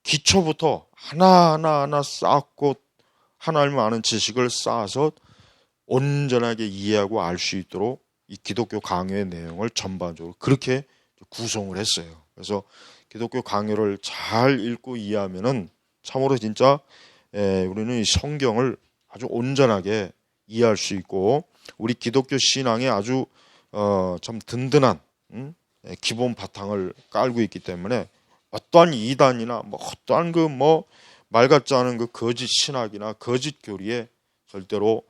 기초부터 하나하나 쌓고 하나님을 아는 지식을 쌓아서 온전하게 이해하고 알 수 있도록 이 기독교 강요의 내용을 전반적으로 그렇게 구성을 했어요. 그래서 기독교 강요를 잘 읽고 이해하면은 참으로 진짜 우리는 이 성경을 아주 온전하게 이해할 수 있고 우리 기독교 신앙에 아주 참 든든한 기본 바탕을 깔고 있기 때문에 어떠한 이단이나 뭐 어떠한 그 뭐 말 같지 않은 그 거짓 신학이나 거짓 교리에 절대로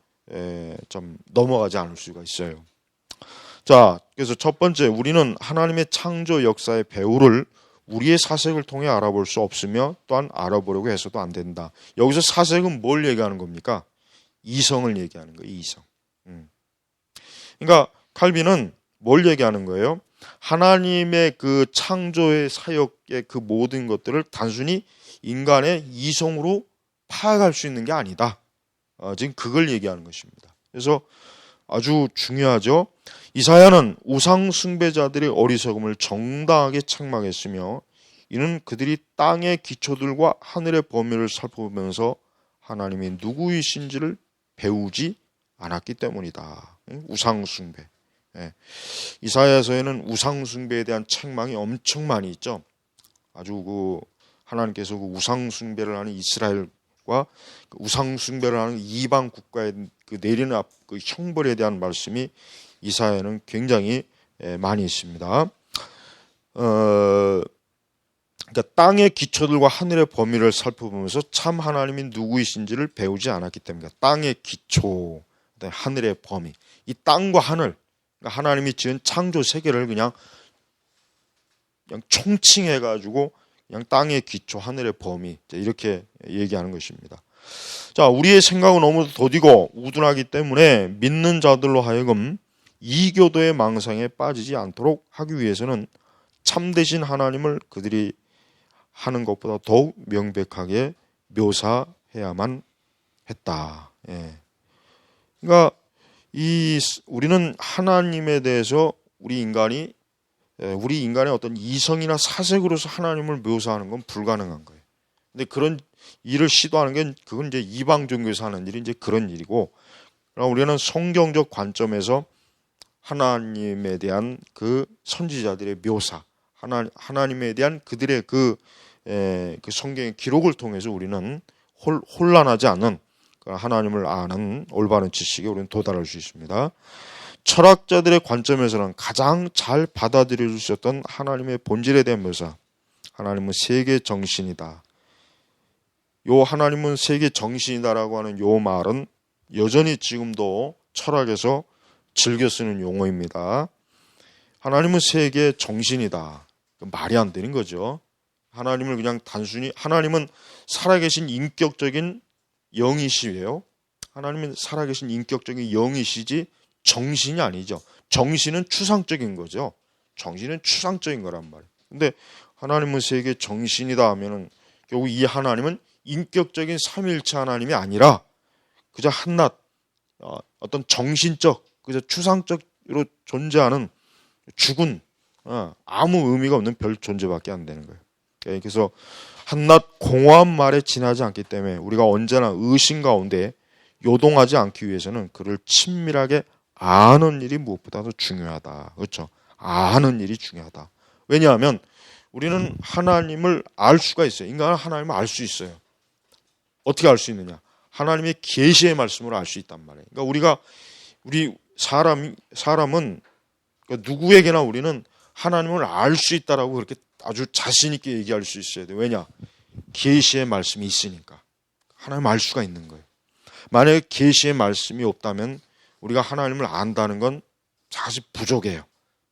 좀 넘어가지 않을 수가 있어요. 자, 그래서 첫 번째, 우리는 하나님의 창조 역사의 배후를 우리의 사색을 통해 알아볼 수 없으며 또한 알아보려고 해서도 안 된다. 여기서 사색은 뭘 얘기하는 겁니까? 이성을 얘기하는 거예요. 이성. 그러니까 칼빈은 뭘 얘기하는 거예요? 하나님의 그 창조의 사역의 그 모든 것들을 단순히 인간의 이성으로 파악할 수 있는 게 아니다. 지금 그걸 얘기하는 것입니다. 그래서 아주 중요하죠. 이사야는 우상 숭배자들의 어리석음을 정당하게 책망했으며 이는 그들이 땅의 기초들과 하늘의 범위를 살펴보면서 하나님이 누구이신지를 배우지 않았기 때문이다. 우상 숭배. 이사야서에는 우상 숭배에 대한 책망이 엄청 많이 있죠. 아주 그 하나님께서 그 우상 숭배를 하는 이스라엘과 그 우상 숭배를 하는 이방 국가에 그 내리는 그 형벌에 대한 말씀이 이사야는 굉장히 많이 있습니다. 그러니까 땅의 기초들과 하늘의 범위를 살펴보면서 참 하나님이 누구이신지를 배우지 않았기 때문입니다. 땅의 기초, 하늘의 범위, 이 땅과 하늘, 그러니까 하나님이 지은 창조 세계를 그냥 총칭해가지고 그냥 땅의 기초, 하늘의 범위 이렇게 얘기하는 것입니다. 자, 우리의 생각은 너무 더디고 우둔하기 때문에 믿는 자들로 하여금 이교도의 망상에 빠지지 않도록 하기 위해서는 참되신 하나님을 그들이 하는 것보다 더욱 명백하게 묘사해야만 했다. 그러니까 우리는 하나님에 대해서 우리 인간의 어떤 이성이나 사색으로서 하나님을 묘사하는 건 불가능한 거예요. 근데 그런 일을 시도하는 게 그건 이제 이방 종교에서 하는 일이 이제 그런 일이고, 그럼 우리는 성경적 관점에서 하나님에 대한 그 선지자들의 묘사, 하나님에 대한 그들의 그 성경의 기록을 통해서 우리는 혼란하지 않는 하나님을 아는 올바른 지식에 우리는 도달할 수 있습니다. 철학자들의 관점에서는 가장 잘 받아들여 주셨던 하나님의 본질에 대한 묘사, 하나님은 세계 정신이다. 요 하나님은 세계 정신이다라고 하는 요 말은 여전히 지금도 철학에서 즐겨 쓰는 용어입니다. 하나님은 세계 정신이다. 말이 안 되는 거죠. 하나님을 그냥 단순히, 하나님은 살아계신 인격적인 영이시예요. 하나님은 살아계신 인격적인 영이시지 정신이 아니죠. 정신은 추상적인 거죠. 정신은 추상적인 거란 말이에요. 근데 하나님은 세계 정신이다 하면은 결국 이 하나님은 인격적인 삼위일체 하나님이 아니라 그저 한낱 어떤 정신적, 그저 추상적으로 존재하는 죽은 아무 의미가 없는 별 존재밖에 안 되는 거예요. 그래서 한낱 공허한 말에 지나지 않기 때문에 우리가 언제나 의심 가운데 요동하지 않기 위해서는 그를 친밀하게 아는 일이 무엇보다도 중요하다. 그렇죠? 아는 일이 중요하다. 왜냐하면 우리는 하나님을 알 수가 있어요. 인간은 하나님을 알 수 있어요. 어떻게 알 수 있느냐? 하나님의 계시의 말씀으로 알 수 있단 말이에요. 그러니까 우리 사람은 그러니까 누구에게나 우리는 하나님을 알 수 있다라고 그렇게 아주 자신 있게 얘기할 수 있어야 돼요. 왜냐? 계시의 말씀이 있으니까. 하나님을 알 수가 있는 거예요. 만약에 계시의 말씀이 없다면 우리가 하나님을 안다는 건 사실 부족해요.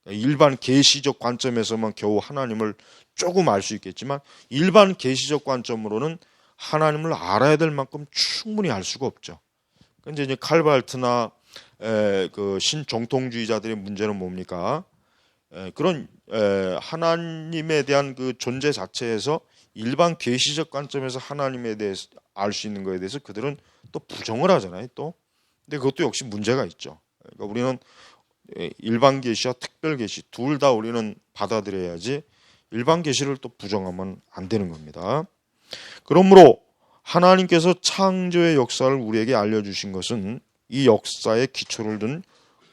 일반 계시적 관점에서만 겨우 하나님을 조금 알 수 있겠지만 일반 계시적 관점으로는 하나님을 알아야 될 만큼 충분히 알 수가 없죠. 근데 이제 칼발트나 그 신정통주의자들의 문제는 뭡니까? 그런 하나님에 대한 그 존재 자체에서 일반 계시적 관점에서 하나님에 대해서 알 수 있는 것에 대해서 그들은 또 부정을 하잖아요. 또 근데 그것도 역시 문제가 있죠. 그러니까 우리는 일반 계시와 특별 계시 둘 다 우리는 받아들여야지 일반 계시를 또 부정하면 안 되는 겁니다. 그러므로 하나님께서 창조의 역사를 우리에게 알려주신 것은 이 역사에 기초를 둔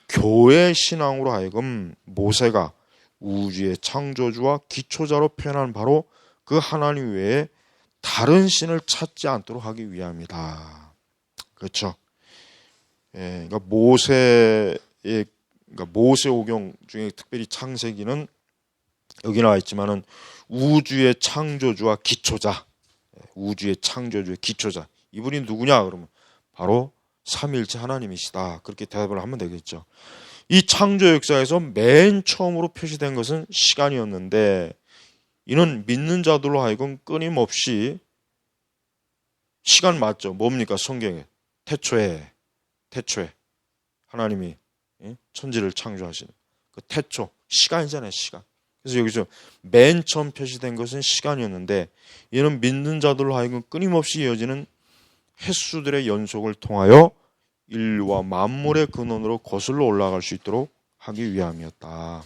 교회 신앙으로 하여금 모세가 우주의 창조주와 기초자로 표현한 바로 그 하나님 외에 다른 신을 찾지 않도록 하기 위함이다. 그렇죠? 그러니까 모세오경 중에 특별히 창세기는 여기 나와 있지만은 우주의 창조주와 기초자, 우주의 창조주의 기초자, 이분이 누구냐 그러면 바로 삼위일체 하나님이시다. 그렇게 대답을 하면 되겠죠. 이 창조 역사에서 맨 처음으로 표시된 것은 시간이었는데 이는 믿는 자들로 하여금 끊임없이 시간 맞죠? 뭡니까? 성경에 태초에 하나님이 천지를 창조하시는 그 태초 시간이잖아요. 시간. 그래서 여기서 맨 처음 표시된 것은 시간이었는데 이는 믿는 자들로 하여금 끊임없이 이어지는 횟수들의 연속을 통하여 인류와 만물의 근원으로 거슬러 올라갈 수 있도록 하기 위함이었다.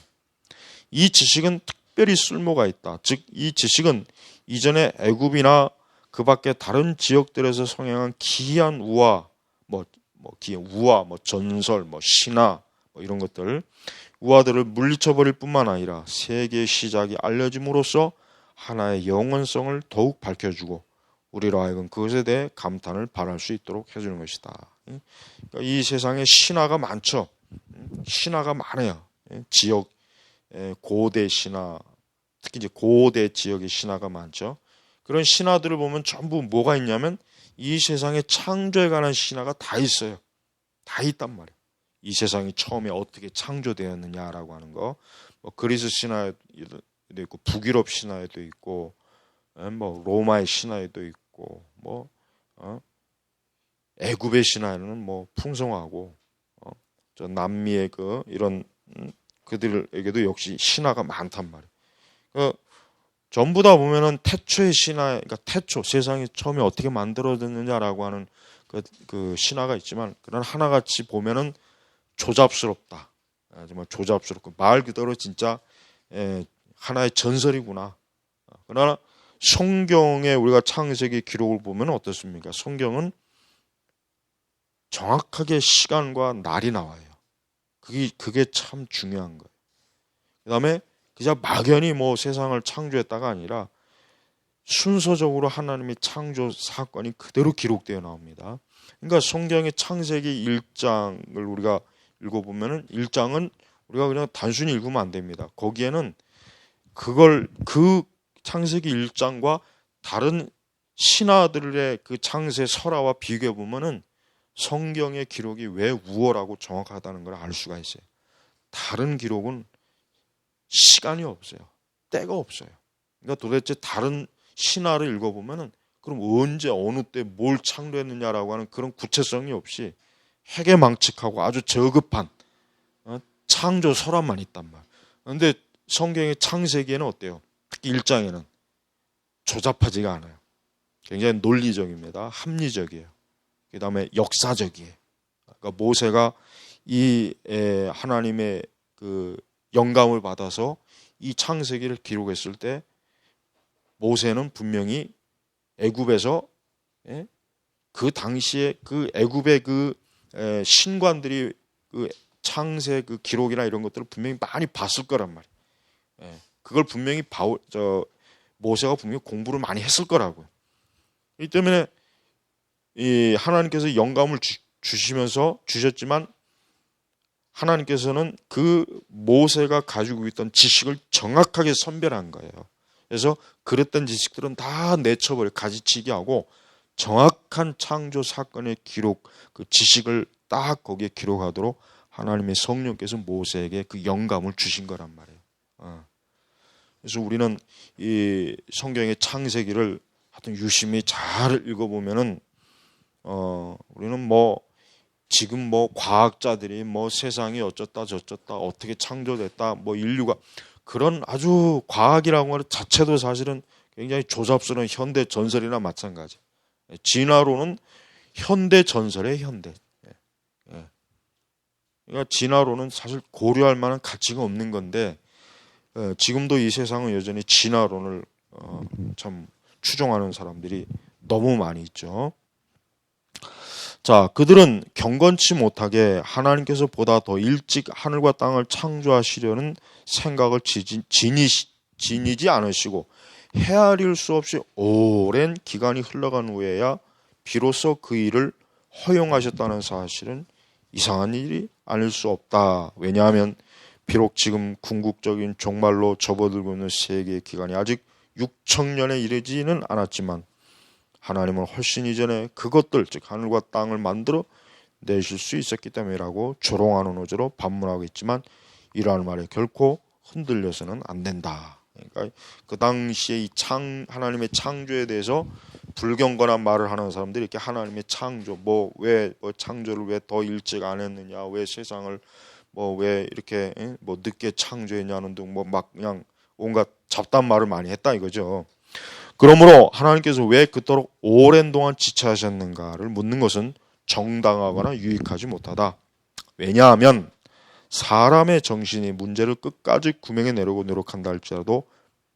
이 지식은 특별히 쓸모가 있다. 즉 이 지식은 이전에 애굽이나 그 밖에 다른 지역들에서 성행한 기이한 우화, 전설, 신화 이런 것들 우화들을 물리쳐버릴 뿐만 아니라 세계의 시작이 알려짐으로써 하나의 영원성을 더욱 밝혀주고 우리로 하여금 그것에 대해 감탄을 발할 수 있도록 해주는 것이다. 그러니까 이 세상에 신화가 많죠. 신화가 많아요. 지역 고대 신화, 특히 이제 고대 지역의 신화가 많죠. 그런 신화들을 보면 전부 뭐가 있냐면 이 세상의 창조에 관한 신화가 다 있어요. 다 있단 말이에요. 이 세상이 처음에 어떻게 창조되었느냐라고 하는 거, 그리스 신화에도 있고 북유럽 신화에도 있고, 로마의 신화에도 있고, 애굽의 신화에는 풍성하고, 저 남미의 이런 그들에게도 역시 신화가 많단 말이에요. 전부 다 보면은 태초의 신화, 그러니까 태초 세상이 처음에 어떻게 만들어졌느냐라고 하는 그 신화가 있지만 그런 하나같이 보면은 조잡스럽다. 정말 조잡스럽고 말 그대로 진짜 하나의 전설이구나. 그러나 성경에 우리가 창세기 기록을 보면 어떻습니까? 성경은 정확하게 시간과 날이 나와요. 그게 참 중요한 거예요. 그 다음에 그냥 막연히 뭐 세상을 창조했다가 아니라 순서적으로 하나님의 창조 사건이 그대로 기록되어 나옵니다. 그러니까 성경의 창세기 1장을 우리가 읽어보면은 1장은 우리가 그냥 단순히 읽으면 안 됩니다. 거기에는 그 창세기 1장과 다른 신화들의 그 창세 설화와 비교해 보면은 성경의 기록이 왜 우월하고 정확하다는 걸 알 수가 있어요. 다른 기록은 시간이 없어요. 때가 없어요. 그러니까 도대체 다른 신화를 읽어보면은 그럼 언제 어느 때 뭘 창조했느냐라고 하는 그런 구체성이 없이 해괴망측하고 아주 저급한 창조 설화만 있단 말이에요. 그런데 성경의 창세기에는 어때요? 특히 1장에는 조잡하지가 않아요. 굉장히 논리적입니다. 합리적이에요. 그 다음에 역사적이에요. 그러니까 모세가 이 하나님의 그 영감을 받아서 이 창세기를 기록했을 때 모세는 분명히 애굽에서 그 당시에 그 애굽의 그 신관들이 그 창세 그 기록이나 이런 것들을 분명히 많이 봤을 거란 말이에요. 그걸 분명히 모세가 분명히 공부를 많이 했을 거라고요. 이 때문에 이 하나님께서 영감을 주셨지만 하나님께서는 그 모세가 가지고 있던 지식을 정확하게 선별한 거예요. 그래서 그랬던 지식들은 다 내쳐버려 가지치기 하고 정확한 창조 사건의 기록, 그 지식을 딱 거기에 기록하도록 하나님의 성령께서 모세에게 그 영감을 주신 거란 말이에요. 그래서 우리는 이 성경의 창세기를 하여튼 유심히 잘 읽어보면은 우리는 뭐 지금 뭐 과학자들이 뭐 세상이 어쩌다 저쩌다 어떻게 창조됐다 뭐 인류가 그런 아주 과학이라고 하는 자체도 사실은 굉장히 조잡스러운 현대 전설이나 마찬가지. 진화론은 현대 전설의 현대. 그러니까 진화론은 사실 고려할 만한 가치가 없는 건데 지금도 이 세상은 여전히 진화론을 참 추종하는 사람들이 너무 많이 있죠. 자, 그들은 경건치 못하게 하나님께서 보다 더 일찍 하늘과 땅을 창조하시려는 생각을 지니지 않으시고 헤아릴 수 없이 오랜 기간이 흘러간 후에야 비로소 그 일을 허용하셨다는 사실은 이상한 일이 아닐 수 없다. 왜냐하면 비록 지금 궁극적인 종말로 접어들고 있는 세계의 기간이 아직 6천년에 이르지는 않았지만 하나님은 훨씬 이전에 그것들 즉 하늘과 땅을 만들어 내실 수 있었기 때문이라고 조롱하는 어조로 반문하고 있지만 이러한 말에 결코 흔들려서는 안 된다. 그러니까 그 당시에 이 하나님의 창조에 대해서 불경건한 말을 하는 사람들이 이렇게 하나님의 창조 왜 창조를 왜 더 일찍 안 했느냐 왜 세상을 왜 이렇게 뭐 늦게 창조했냐는 등 막 그냥 온갖 잡다한 말을 많이 했다 이거죠. 그러므로 하나님께서 왜 그토록 오랜 동안 지체하셨는가를 묻는 것은 정당하거나 유익하지 못하다. 왜냐하면 사람의 정신이 문제를 끝까지 구명해 내려고 노력한다 할지라도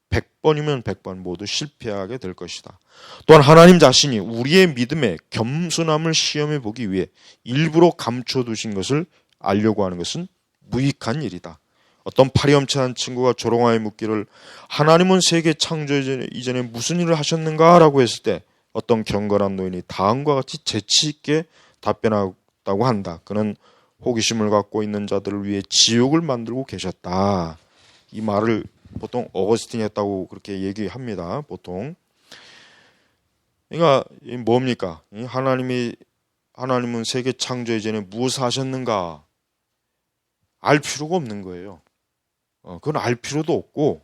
100번이면 100번 모두 실패하게 될 것이다. 또한 하나님 자신이 우리의 믿음의 겸손함을 시험해 보기 위해 일부러 감춰두신 것을 알려고 하는 것은 무익한 일이다. 어떤 파렴치한 친구가 조롱하여 묻기를 하나님은 세계 창조 이전에 무슨 일을 하셨는가? 라고 했을 때 어떤 경건한 노인이 다음과 같이 재치 있게 답변했다고 한다. 그는 호기심을 갖고 있는 자들을 위해 지옥을 만들고 계셨다. 이 말을 보통 어거스틴이 했다고 그렇게 얘기합니다. 보통. 그러니까 뭡니까? 하나님은 세계 창조 이전에 무엇을 하셨는가? 알 필요가 없는 거예요. 그건 알 필요도 없고,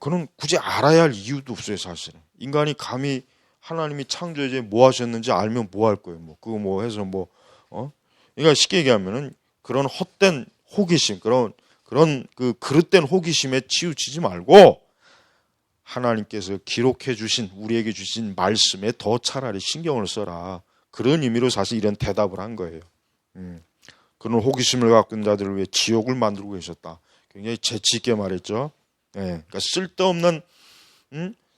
그는 굳이 알아야 할 이유도 없어요, 사실은. 인간이 감히 하나님이 창조에 이제 뭐 하셨는지 알면 뭐 할 거예요, 그거 해서 그러니까 쉽게 얘기하면은 그런 헛된 호기심, 그런 그 그릇된 호기심에 치우치지 말고, 하나님께서 기록해 주신, 우리에게 주신 말씀에 더 차라리 신경을 써라. 그런 의미로 사실 이런 대답을 한 거예요. 그런 호기심을 갖고 있는 자들을 위해 지옥을 만들고 계셨다. 굉장히 재치 있게 말했죠. 그러니까 쓸데없는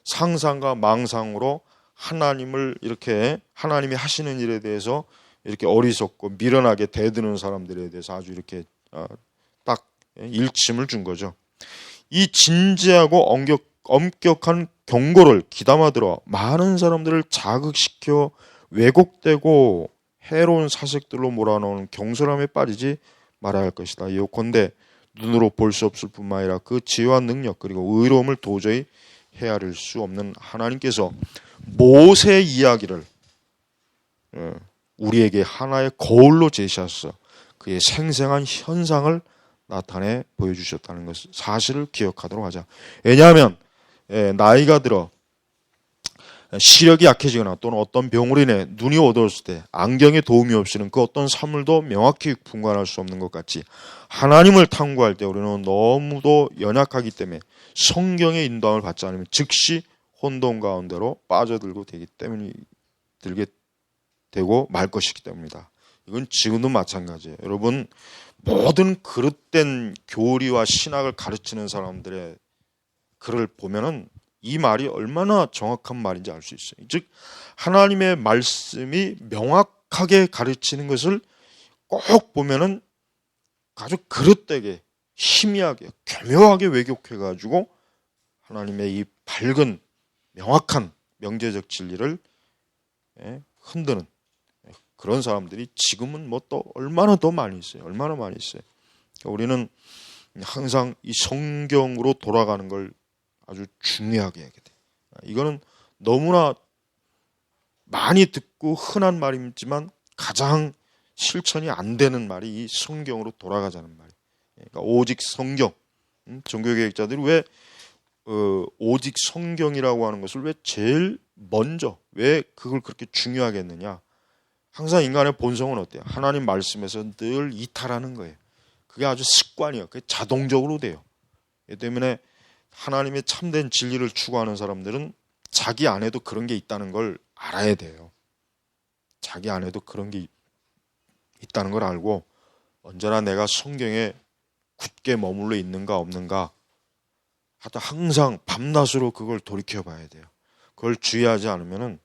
상상과 망상으로 하나님을 이렇게, 하나님이 하시는 일에 대해서 이렇게 어리석고 미련하게 대드는 사람들에 대해서 아주 이렇게 딱 일침을 준 거죠. 이 진지하고 엄격한 경고를 귀담아 들어 많은 사람들을 자극시켜 왜곡되고 해로운 사색들로 몰아넣는 경솔함에 빠지지 말아야 할 것이다. 예컨대 눈으로 볼 수 없을 뿐만 아니라 그 지혜와 능력 그리고 의로움을 도저히 헤아릴 수 없는 하나님께서 모세 이야기를 우리에게 하나의 거울로 제시하셔서 그의 생생한 현상을 나타내 보여주셨다는 것, 사실을 기억하도록 하자. 왜냐하면 나이가 들어 시력이 약해지거나 또는 어떤 병으로 인해 눈이 어두웠을 때 안경의 도움이 없이는 그 어떤 사물도 명확히 분간할 수 없는 것 같이 하나님을 탐구할 때 우리는 너무도 연약하기 때문에 성경의 인도함을 받지 않으면 즉시 혼돈 가운데로 빠져들고 들게 되고 말 것이기 때문이다. 이건 지금도 마찬가지예요. 여러분, 모든 그릇된 교리와 신학을 가르치는 사람들의 글을 보면은 이 말이 얼마나 정확한 말인지 알 수 있어요. 즉 하나님의 말씀이 명확하게 가르치는 것을 꼭 보면은 아주 그릇되게 희미하게 교묘하게 왜곡해가지고 하나님의 이 밝은 명확한 명제적 진리를 흔드는 그런 사람들이 지금은 뭐 또 얼마나 더 많이 있어요. 얼마나 많이 있어요. 그러니까 우리는 항상 이 성경으로 돌아가는 걸 아주 중요하게 하게 돼. 이거는 너무나 많이 듣고 흔한 말이지만 가장 실천이 안 되는 말이 이 성경으로 돌아가자는 말이에요. 그러니까 오직 성경. 종교개혁자들이 왜 오직 성경이라고 하는 것을 왜 제일 먼저 왜 그걸 그렇게 중요하게 했느냐? 항상 인간의 본성은 어때요? 하나님 말씀에서 늘 이탈하는 거예요. 그게 아주 습관이에요. 그게 자동적으로 돼요. 이 때문에 하나님의 참된 진리를 추구하는 사람들은 자기 안에도 그런 게 있다는 걸 알아야 돼요. 자기 안에도 그런 게 있다는 걸 알고 언제나 내가 성경에 굳게 머물러 있는가 없는가 하여튼 항상 밤낮으로 그걸 돌이켜 봐야 돼요. 그걸 주의하지 않으면은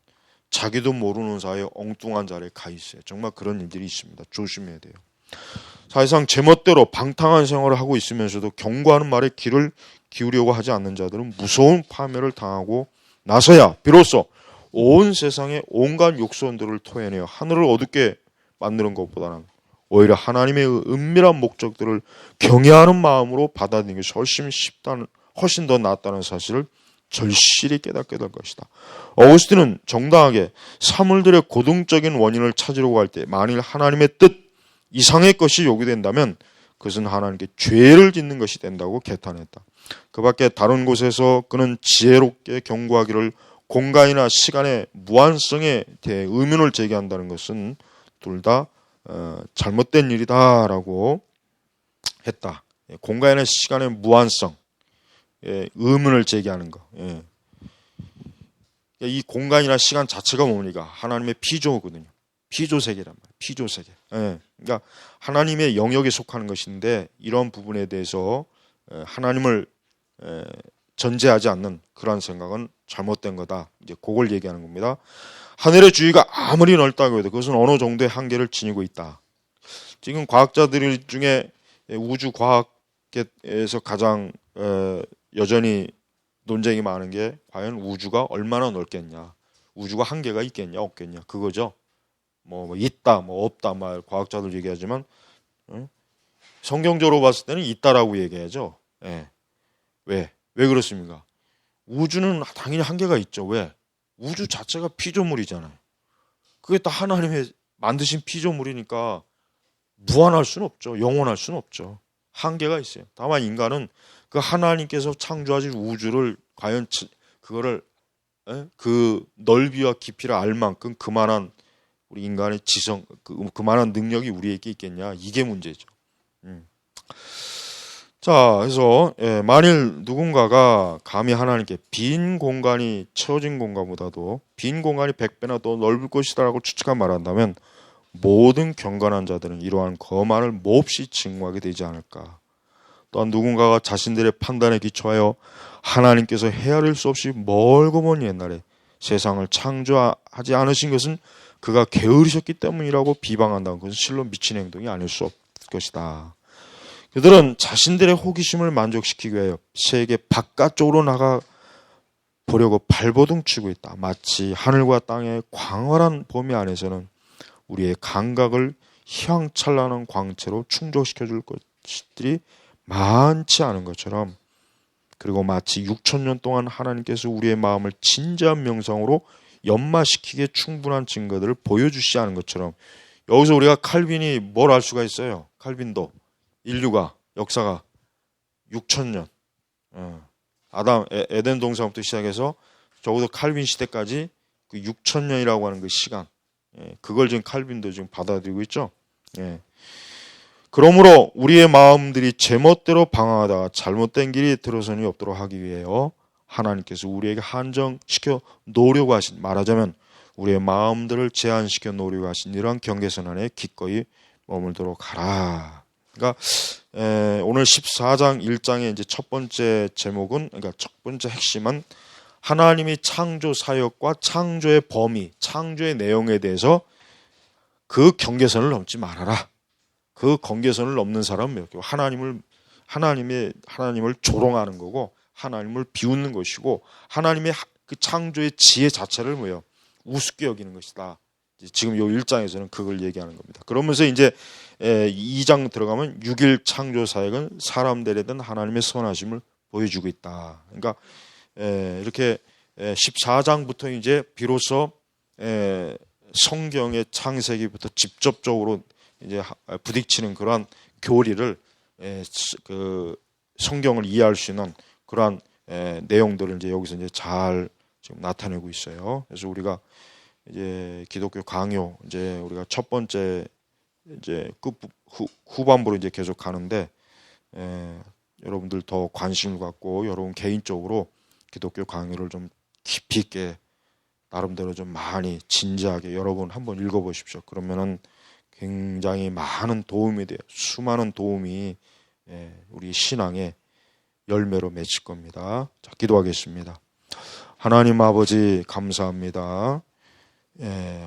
자기도 모르는 사이에 엉뚱한 자리에 가 있어요. 정말 그런 일들이 있습니다. 조심해야 돼요. 사실상 제멋대로 방탕한 생활을 하고 있으면서도 경고하는 말에 귀를 기울이려고 하지 않는 자들은 무서운 파멸을 당하고 나서야 비로소 온 세상의 온갖 욕설들을 토해내어 하늘을 어둡게 만드는 것보다는 오히려 하나님의 은밀한 목적들을 경외하는 마음으로 받아들이는 것이 훨씬 더 낫다는 사실을 절실히 깨닫게 될 것이다. 어거스틴은 정당하게 사물들의 고등적인 원인을 찾으려고 할 때 만일 하나님의 뜻 이상의 것이 요구된다면 그것은 하나님께 죄를 짓는 것이 된다고 개탄했다. 그 밖에 다른 곳에서 그는 지혜롭게 경고하기를 공간이나 시간의 무한성에 대해 의문을 제기한다는 것은 둘 다 잘못된 일이다라고 했다. 공간이나 시간의 무한성, 의문을 제기하는 거. 이 공간이나 시간 자체가 뭡니까? 하나님의 피조거든요. 피조세계란 말이에요. 피조세계. 그러니까 하나님의 영역에 속하는 것인데 이런 부분에 대해서 하나님을 전제하지 않는 그런 생각은 잘못된 거다. 이제 그걸 얘기하는 겁니다. 하늘의 주위가 아무리 넓다고 해도 그것은 어느 정도의 한계를 지니고 있다. 지금 과학자들 중에 우주 과학에서 가장 여전히 논쟁이 많은 게 과연 우주가 얼마나 넓겠냐, 우주가 한계가 있겠냐 없겠냐 그거죠. 뭐 있다, 뭐 없다 말 과학자들 얘기하지만 성경적으로 봤을 때는 있다라고 얘기하죠. 왜 그렇습니까? 우주는 당연히 한계가 있죠. 왜? 우주 자체가 피조물이잖아요. 그게 다 하나님의 만드신 피조물이니까 무한할 수는 없죠. 영원할 수는 없죠. 한계가 있어요. 다만 인간은 그 하나님께서 창조하신 우주를 과연 그거를 그 넓이와 깊이를 알 만큼 그만한 우리 인간의 그만한 능력이 우리에게 있겠냐, 이게 문제죠. 자, 그래서 만일 누군가가 감히 하나님께 빈 공간이 채워진 공간보다도 빈 공간이 100배나 더 넓을 것이다라고 추측한 말한다면 모든 경건한 자들은 이러한 거만을 몹시 증오하게 되지 않을까. 또한 누군가가 자신들의 판단에 기초하여 하나님께서 헤아릴 수 없이 멀고 먼 옛날에 세상을 창조하지 않으신 것은 그가 게으르셨기 때문이라고 비방한다는 것은 실로 미친 행동이 아닐 수 없을 것이다. 그들은 자신들의 호기심을 만족시키기 위하여 세계 바깥쪽으로 나가 보려고 발버둥 치고 있다. 마치 하늘과 땅의 광활한 범위 안에서는 우리의 감각을 휘황찬란한 광채로 충족시켜 줄 것들이 많지 않은 것처럼, 그리고 마치 6,000년 동안 하나님께서 우리의 마음을 진지한 명상으로 연마시키기에 충분한 증거들을 보여주시지 않은 것처럼, 여기서 우리가 칼빈이 뭘 알 수가 있어요? 칼빈도 인류가 역사가 6,000년, 아담 에덴 동산부터 시작해서 적어도 칼빈 시대까지 그 6,000년이라고 하는 그 시간, 그걸 지금 칼빈도 지금 받아들이고 있죠. 그러므로 우리의 마음들이 제멋대로 방황하다가 잘못된 길이 들어서니 없도록 하기 위해요, 하나님께서 우리에게 한정시켜 놓으려고 하신, 말하자면 우리의 마음들을 제한시켜 놓으려고 하신 이러한 경계선 안에 기꺼이 머물도록 하라. 그러니까 오늘 14장 1장의 이제 첫 번째 제목은, 그러니까 첫 번째 핵심은 하나님이 창조 사역과 창조의 범위, 창조의 내용에 대해서 그 경계선을 넘지 말아라. 그 경계선을 넘는 사람은 하나님을 조롱하는 거고, 하나님을 비웃는 것이고, 하나님의 그 창조의 지혜 자체를 우습게 여기는 것이다. 지금 요 1장에서는 그걸 얘기하는 겁니다. 그러면서 이제 2장 들어가면 6일 창조 사역은 사람들에 대한 하나님의 선하심을 보여주고 있다. 그러니까 이렇게 14장부터 이제 비로소 성경의 창세기부터 직접적으로 이제 부딪히는 그러한 교리를, 그 성경을 이해할 수 있는 그러한 내용들을 이제 여기서 이제 잘 지금 나타내고 있어요. 그래서 우리가 이제 기독교 강요, 이제 우리가 첫 번째 이제 후반부로 이제 계속 가는데, 여러분들 더 관심을 갖고 여러분 개인적으로 기독교 강요를 좀 깊이 있게 나름대로 좀 많이 진지하게 여러분 한번 읽어보십시오. 그러면은 굉장히 많은 도움이 돼요. 수많은 도움이 우리 신앙의 열매로 맺힐 겁니다. 자, 기도하겠습니다. 하나님 아버지 감사합니다.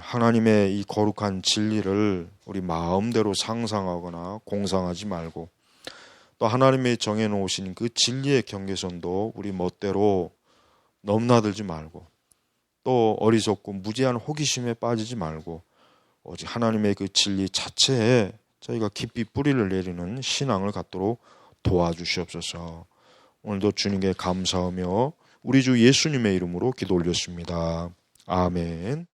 하나님의 이 거룩한 진리를 우리 마음대로 상상하거나 공상하지 말고, 또 하나님의 정해놓으신 그 진리의 경계선도 우리 멋대로 넘나들지 말고, 또 어리석고 무지한 호기심에 빠지지 말고, 오직 하나님의 그 진리 자체에 저희가 깊이 뿌리를 내리는 신앙을 갖도록 도와주시옵소서. 오늘도 주님께 감사하며 우리 주 예수님의 이름으로 기도 올렸습니다. 아멘.